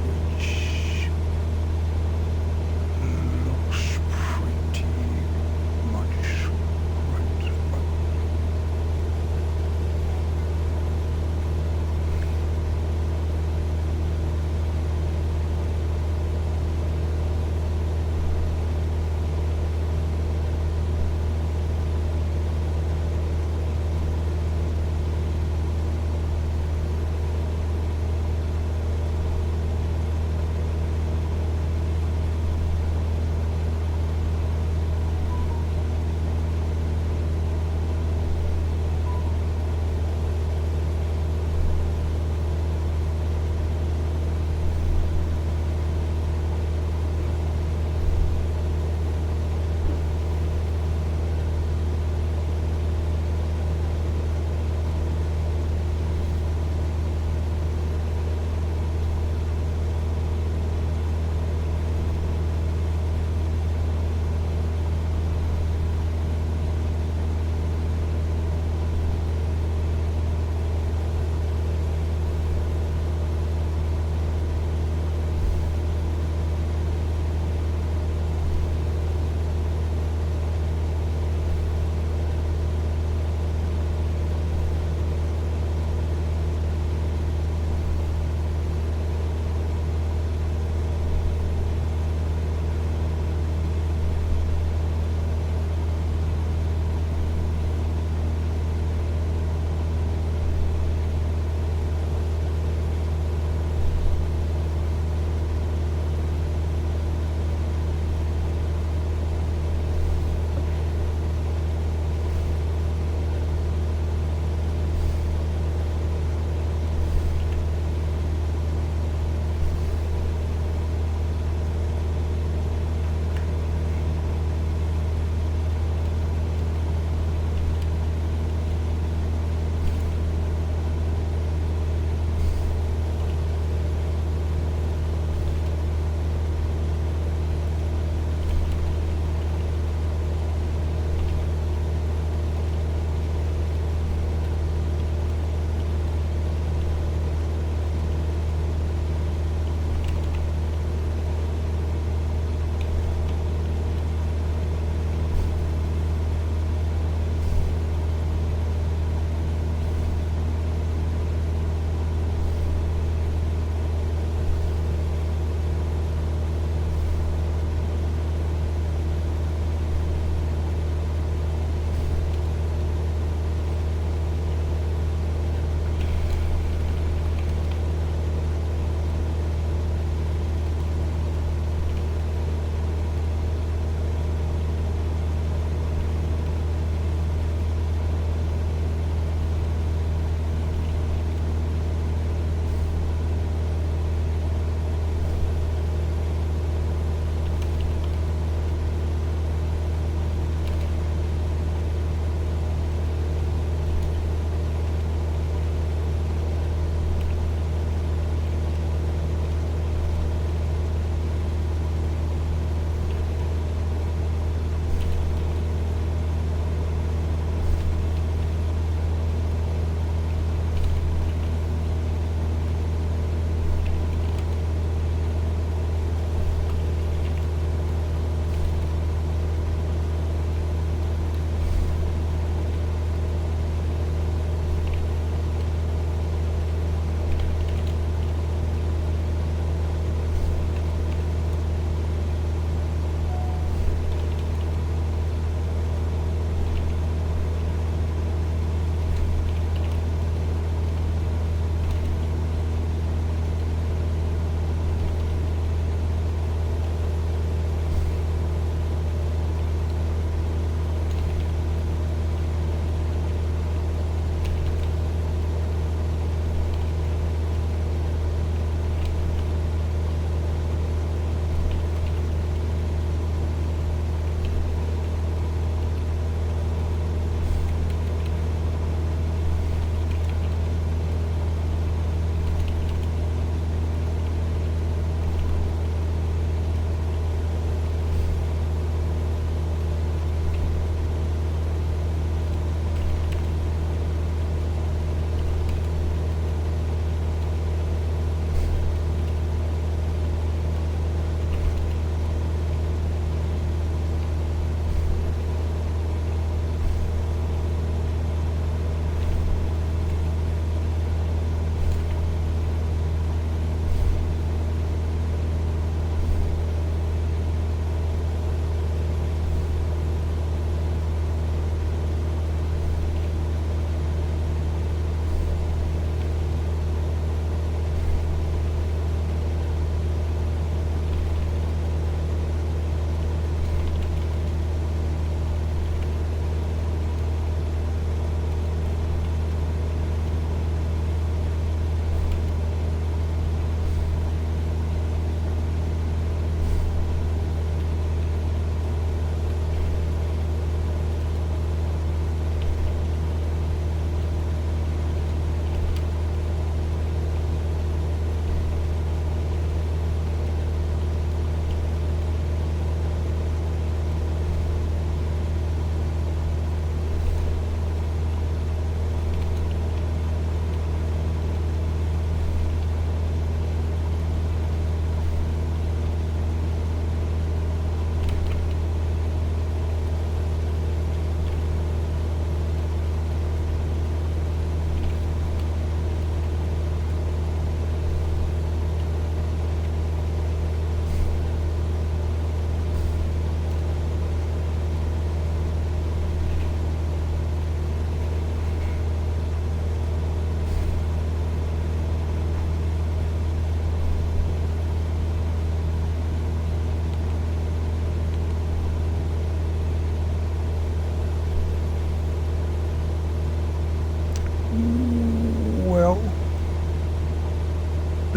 Which looks pretty much right.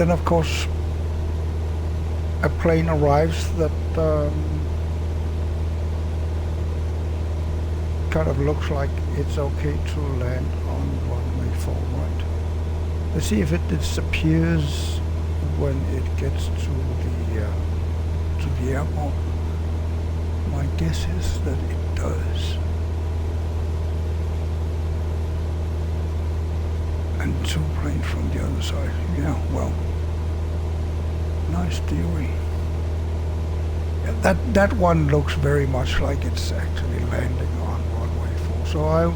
Then of course a plane arrives that kind of looks like it's okay to land on runway 4 right. Let's see if it disappears when it gets to the airport. My guess is that it does. And 2 planes from the other side. Yeah, well, nice theory. Yeah, that one looks very much like it's actually landing on runway 4. So I'll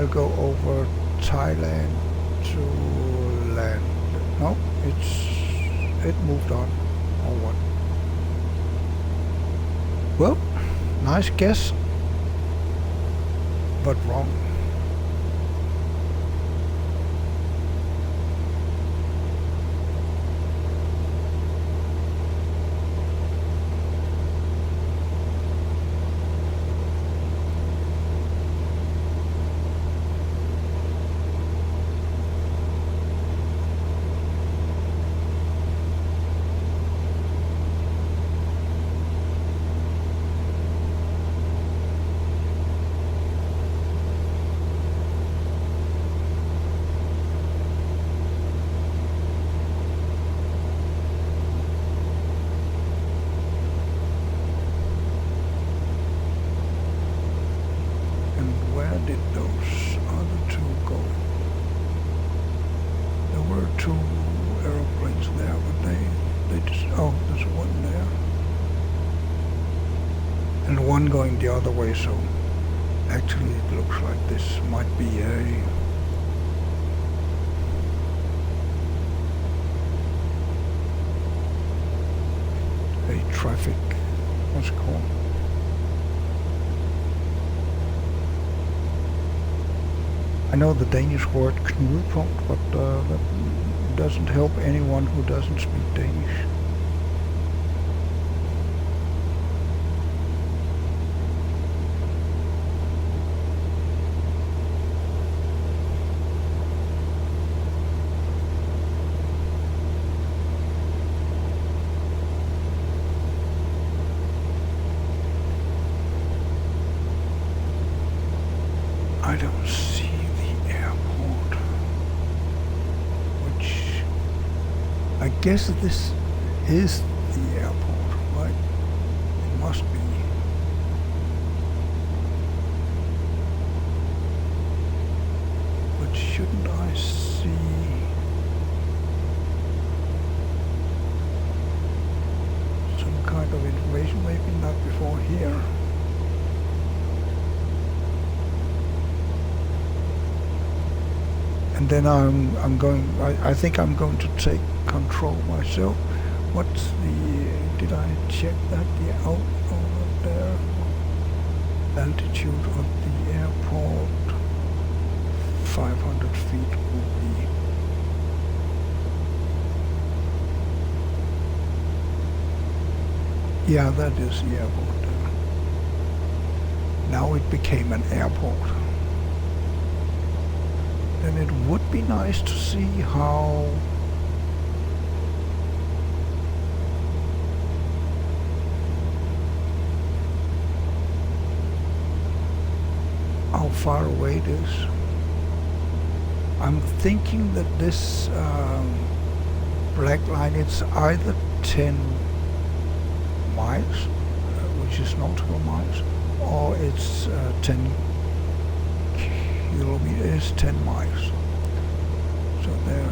go over Thailand to land. No, it moved on, or what? Well, nice guess, but wrong. Going the other way, so actually it looks like this might be a traffic, what's it called? I know the Danish word knudepunkt, but that doesn't help anyone who doesn't speak Danish. I don't see the airport, which I guess this is the airport, right? It must be. But shouldn't I see some kind of information? Maybe not before here. And then I think I'm going to take control myself. What's did I check that? Yeah, over there. Altitude of the airport, 500 feet will be. Yeah, that is the airport there. Now it became an airport. Then it would be nice to see how far away it is. I'm thinking that this black line, it's either 10 miles, which is nautical miles, or it's 10 kilometers, 10 miles. So there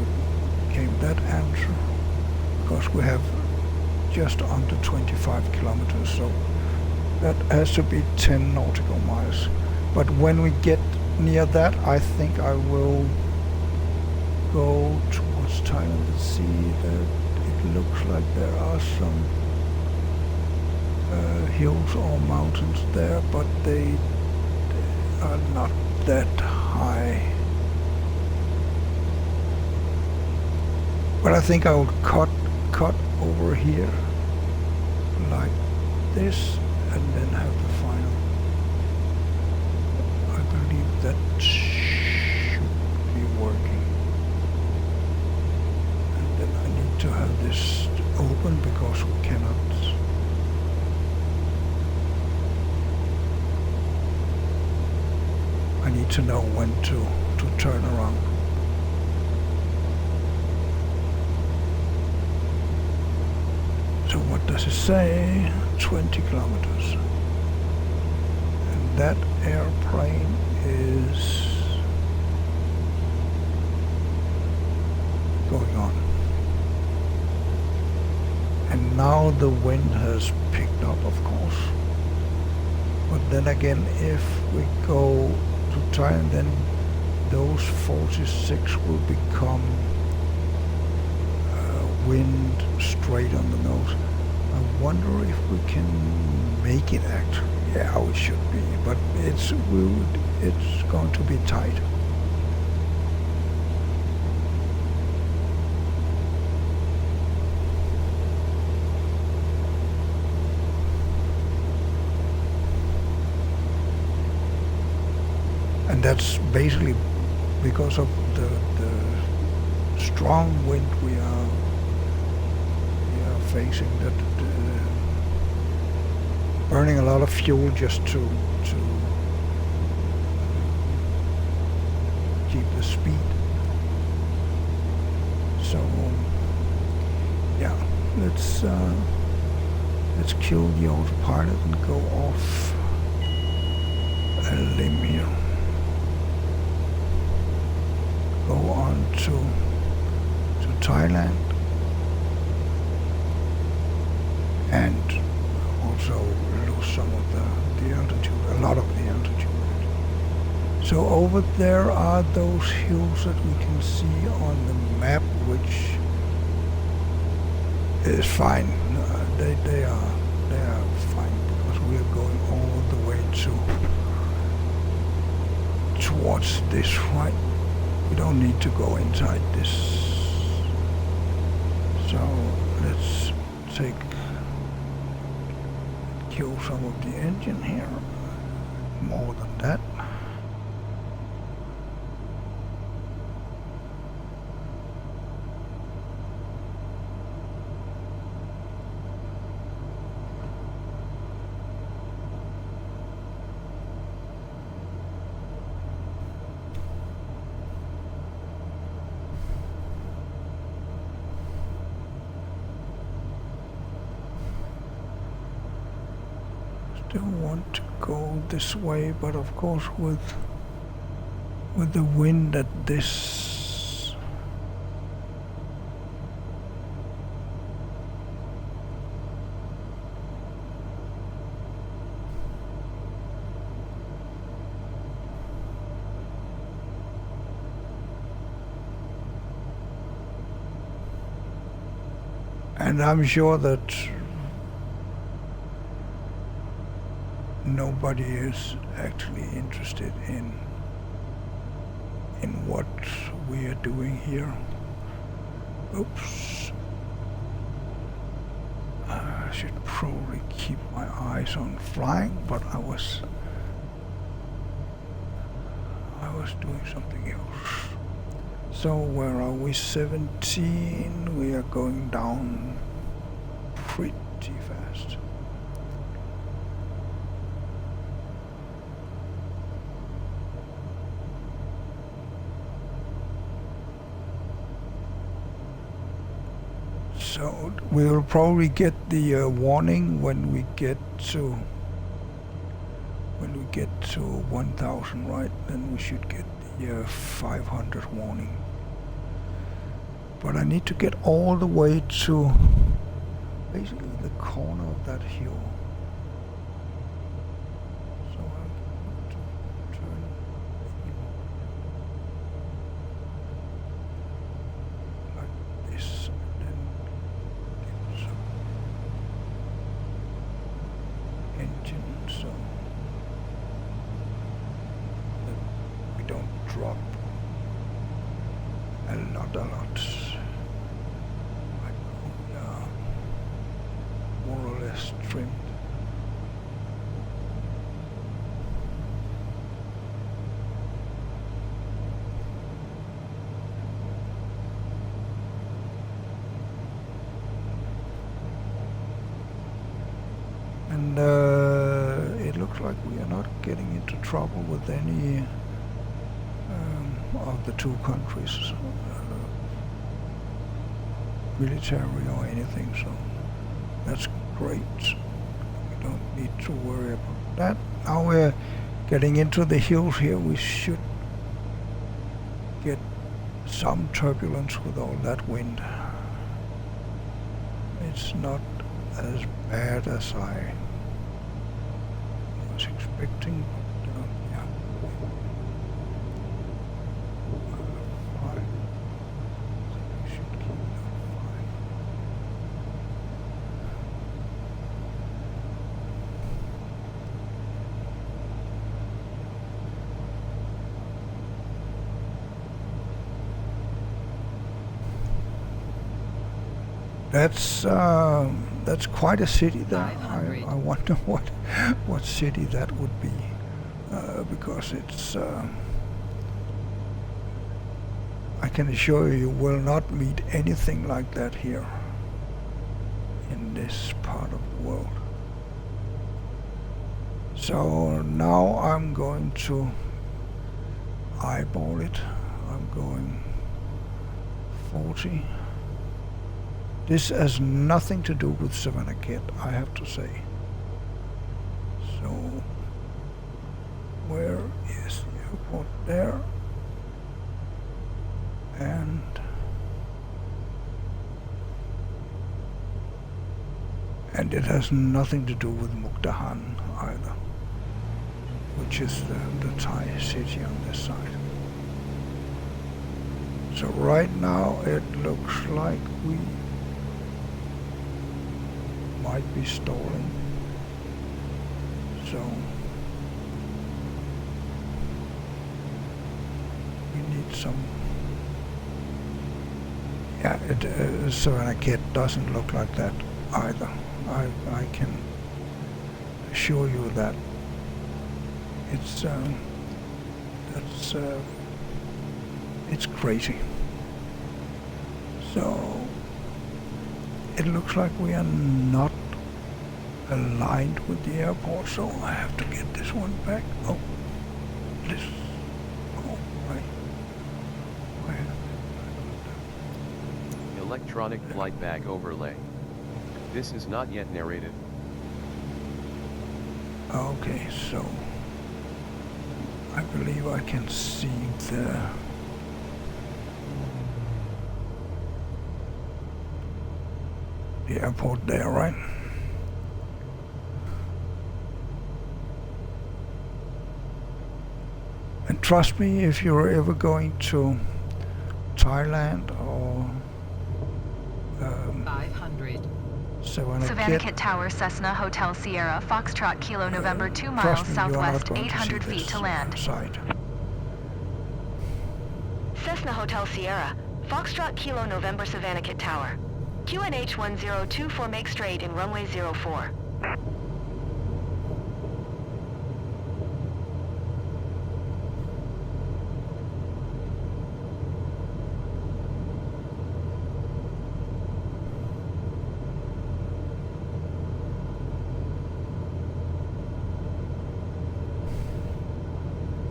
came that answer, because we have just under 25 kilometers, so that has to be 10 nautical miles. But when we get near that, I think I will go towards Thailand and see that it looks like there are some hills or mountains there, but they are not that high. But I think I will cut over here like this and then have the final. I believe that should be working. need to know when to turn around. So what does it say? 20 kilometers. And that airplane is going on. And now the wind has picked up, of course. But then again, if we go to Thailand, then those 46 will become wind straight on the nose. I wonder if we can make it actually. Yeah, it should be, but it's going to be tight. And that's basically because of the strong wind we are facing, that burning a lot of fuel just to keep the speed. So yeah, let's kill the autopilot and go off a limb here. Go on to Thailand, and also lose some of the altitude, a lot of the altitude. So over there are those hills that we can see on the map, which is fine. They are fine because we are going all the way towards this, right? We don't need to go inside this. So let's kill some of the engine here. More than that. Still want to go this way, but of course with the wind at this and I'm sure that nobody is actually interested in what we are doing here. Oops. I should probably keep my eyes on flying, but I was doing something else. So where are we? 17. We are going down pretty fast. So we'll probably get the warning when we get to 1,000, right? Then we should get the 500 warning. But I need to get all the way to basically the corner of that hill. So I have to turn like this, and then get some engine so that we don't drop a lot. More or less trimmed. And it looks like we are not getting into trouble with any of the two countries, military or anything, so that's great. We don't need to worry about that. Now we're getting into the hills here. We should get some turbulence with all that wind. It's not as bad as I was expecting, but yeah. Fine. We should keep that fine. That's quite a city there. I wonder what city that would be, because it's. I can assure you will not meet anything like that here in this part of the world. So now I'm going to eyeball it. I'm going 40. This has nothing to do with Savannaket, I have to say. So, where is the airport? There. And it has nothing to do with Mukdahan either, which is the Thai city on this side. So right now it looks like we might be stalling. So we need some. Yeah, Savannaket doesn't look like that either. I can assure you that it's crazy. So it looks like we are not aligned with the airport, so I have to get this one back. Oh, this. Oh, right. Where? Electronic flight bag overlay. This is not yet narrated. Okay, so I believe I can see the airport there, right? And trust me, if you're ever going to Thailand or 500. Savannaket Tower, Cessna Hotel Sierra, Foxtrot Kilo November 2 miles southwest, 800 feet to land. Side. Cessna Hotel Sierra, Foxtrot Kilo November Savannaket Tower. QNH 1024 make straight in runway 04.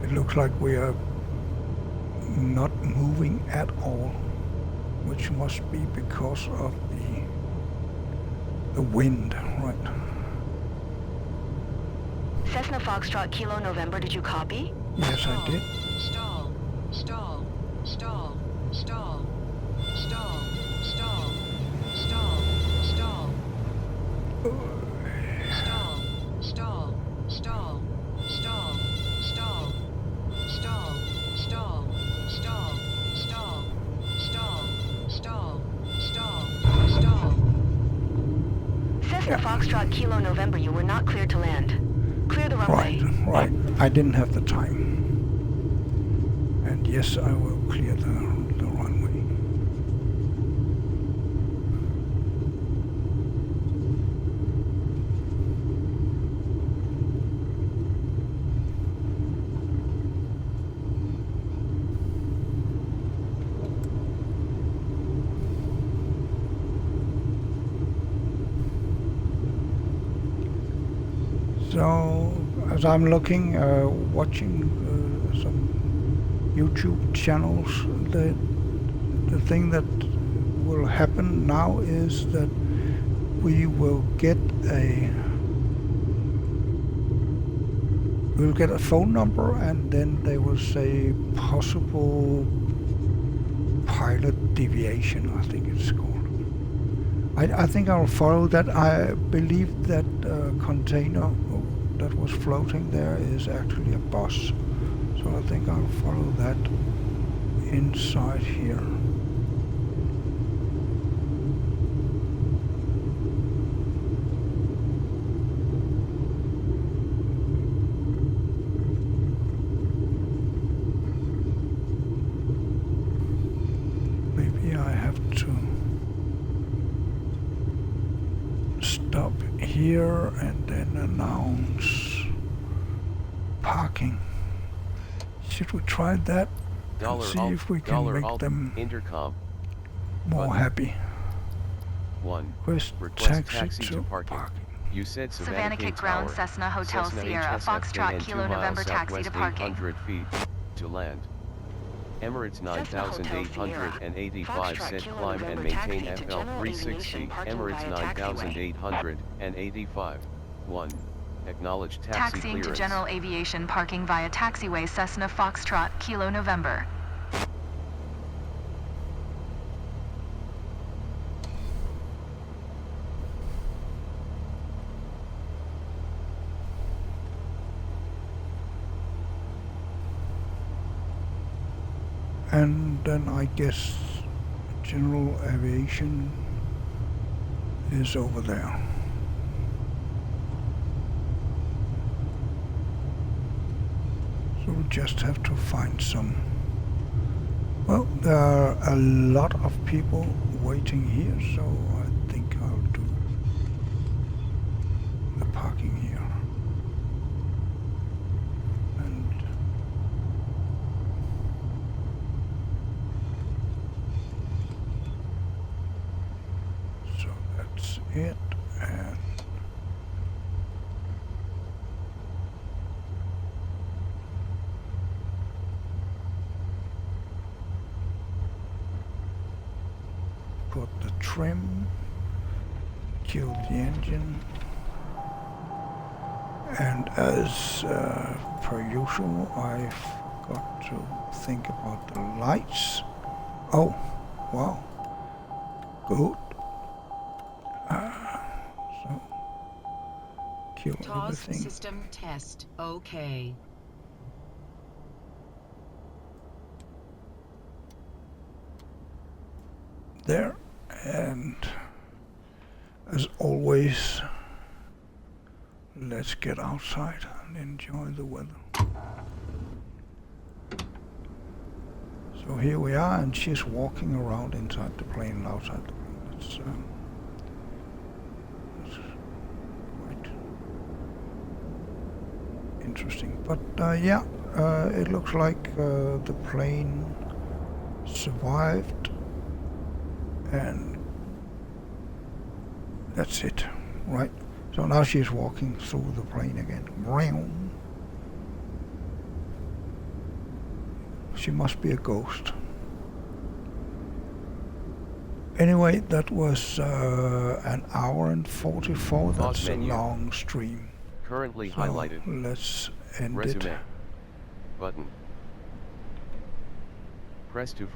It looks like we are not moving at all, which must be because of the wind, right? Cessna Foxtrot Kilo November, did you copy? Yes, I did. Stall, stall, stall, stall, stall, stall, stall, stall. Stall, stall, stall, stall, stall, stall, stall, stall, stall, stall, stall, stall. Cessna Foxtrot Kilo November, you were not cleared to land. Clear the runway. Right. I didn't have the time. And yes, I will clear the runway. So, as I'm looking, watching some YouTube channels. The thing that will happen now is that we'll get a phone number, and then they will say possible pilot deviation, I think it's called. I think I'll follow that. I believe that container that was floating there is actually a bus. So I think I'll follow that inside here. Maybe I have to stop here and then announce parking. Should we try that and see if we can make them intercom more happy? 1. Request taxi to parking. You said Savannaket Ground, Tower, Cessna Hotel Cessna Sierra, HSFK Foxtrot and Kilo 2 miles November taxi to southwest parking. 800 feet to land. Emirates Cessna Hotel Sierra, 9885 Foxtrot said Kilo climb and November maintain taxi to FL general 360. aviation parking Emirates via taxiway. 9885. 1. Acknowledge taxi Taxiing clearance. to general aviation parking via taxiway Cessna Foxtrot Kilo November. And then I guess general aviation is over there. So we just have to find some. Well, there are a lot of people waiting here, so I think I'll do the parking here. And so that's it. And put the trim, kill the engine, and as per usual, I forgot to think about the lights. Oh, wow, good. So kill TOS everything. system test. Okay. There, and as always, let's get outside and enjoy the weather. So here we are, and she's walking around inside the plane and outside the plane. That's quite interesting. But yeah, it looks like the plane survived. And that's it, right? So now she's walking through the plane again. She must be a ghost. Anyway, that was an hour and 44. That's a menu. long stream. Currently So highlighted. let's end Resume. it. Button. Press to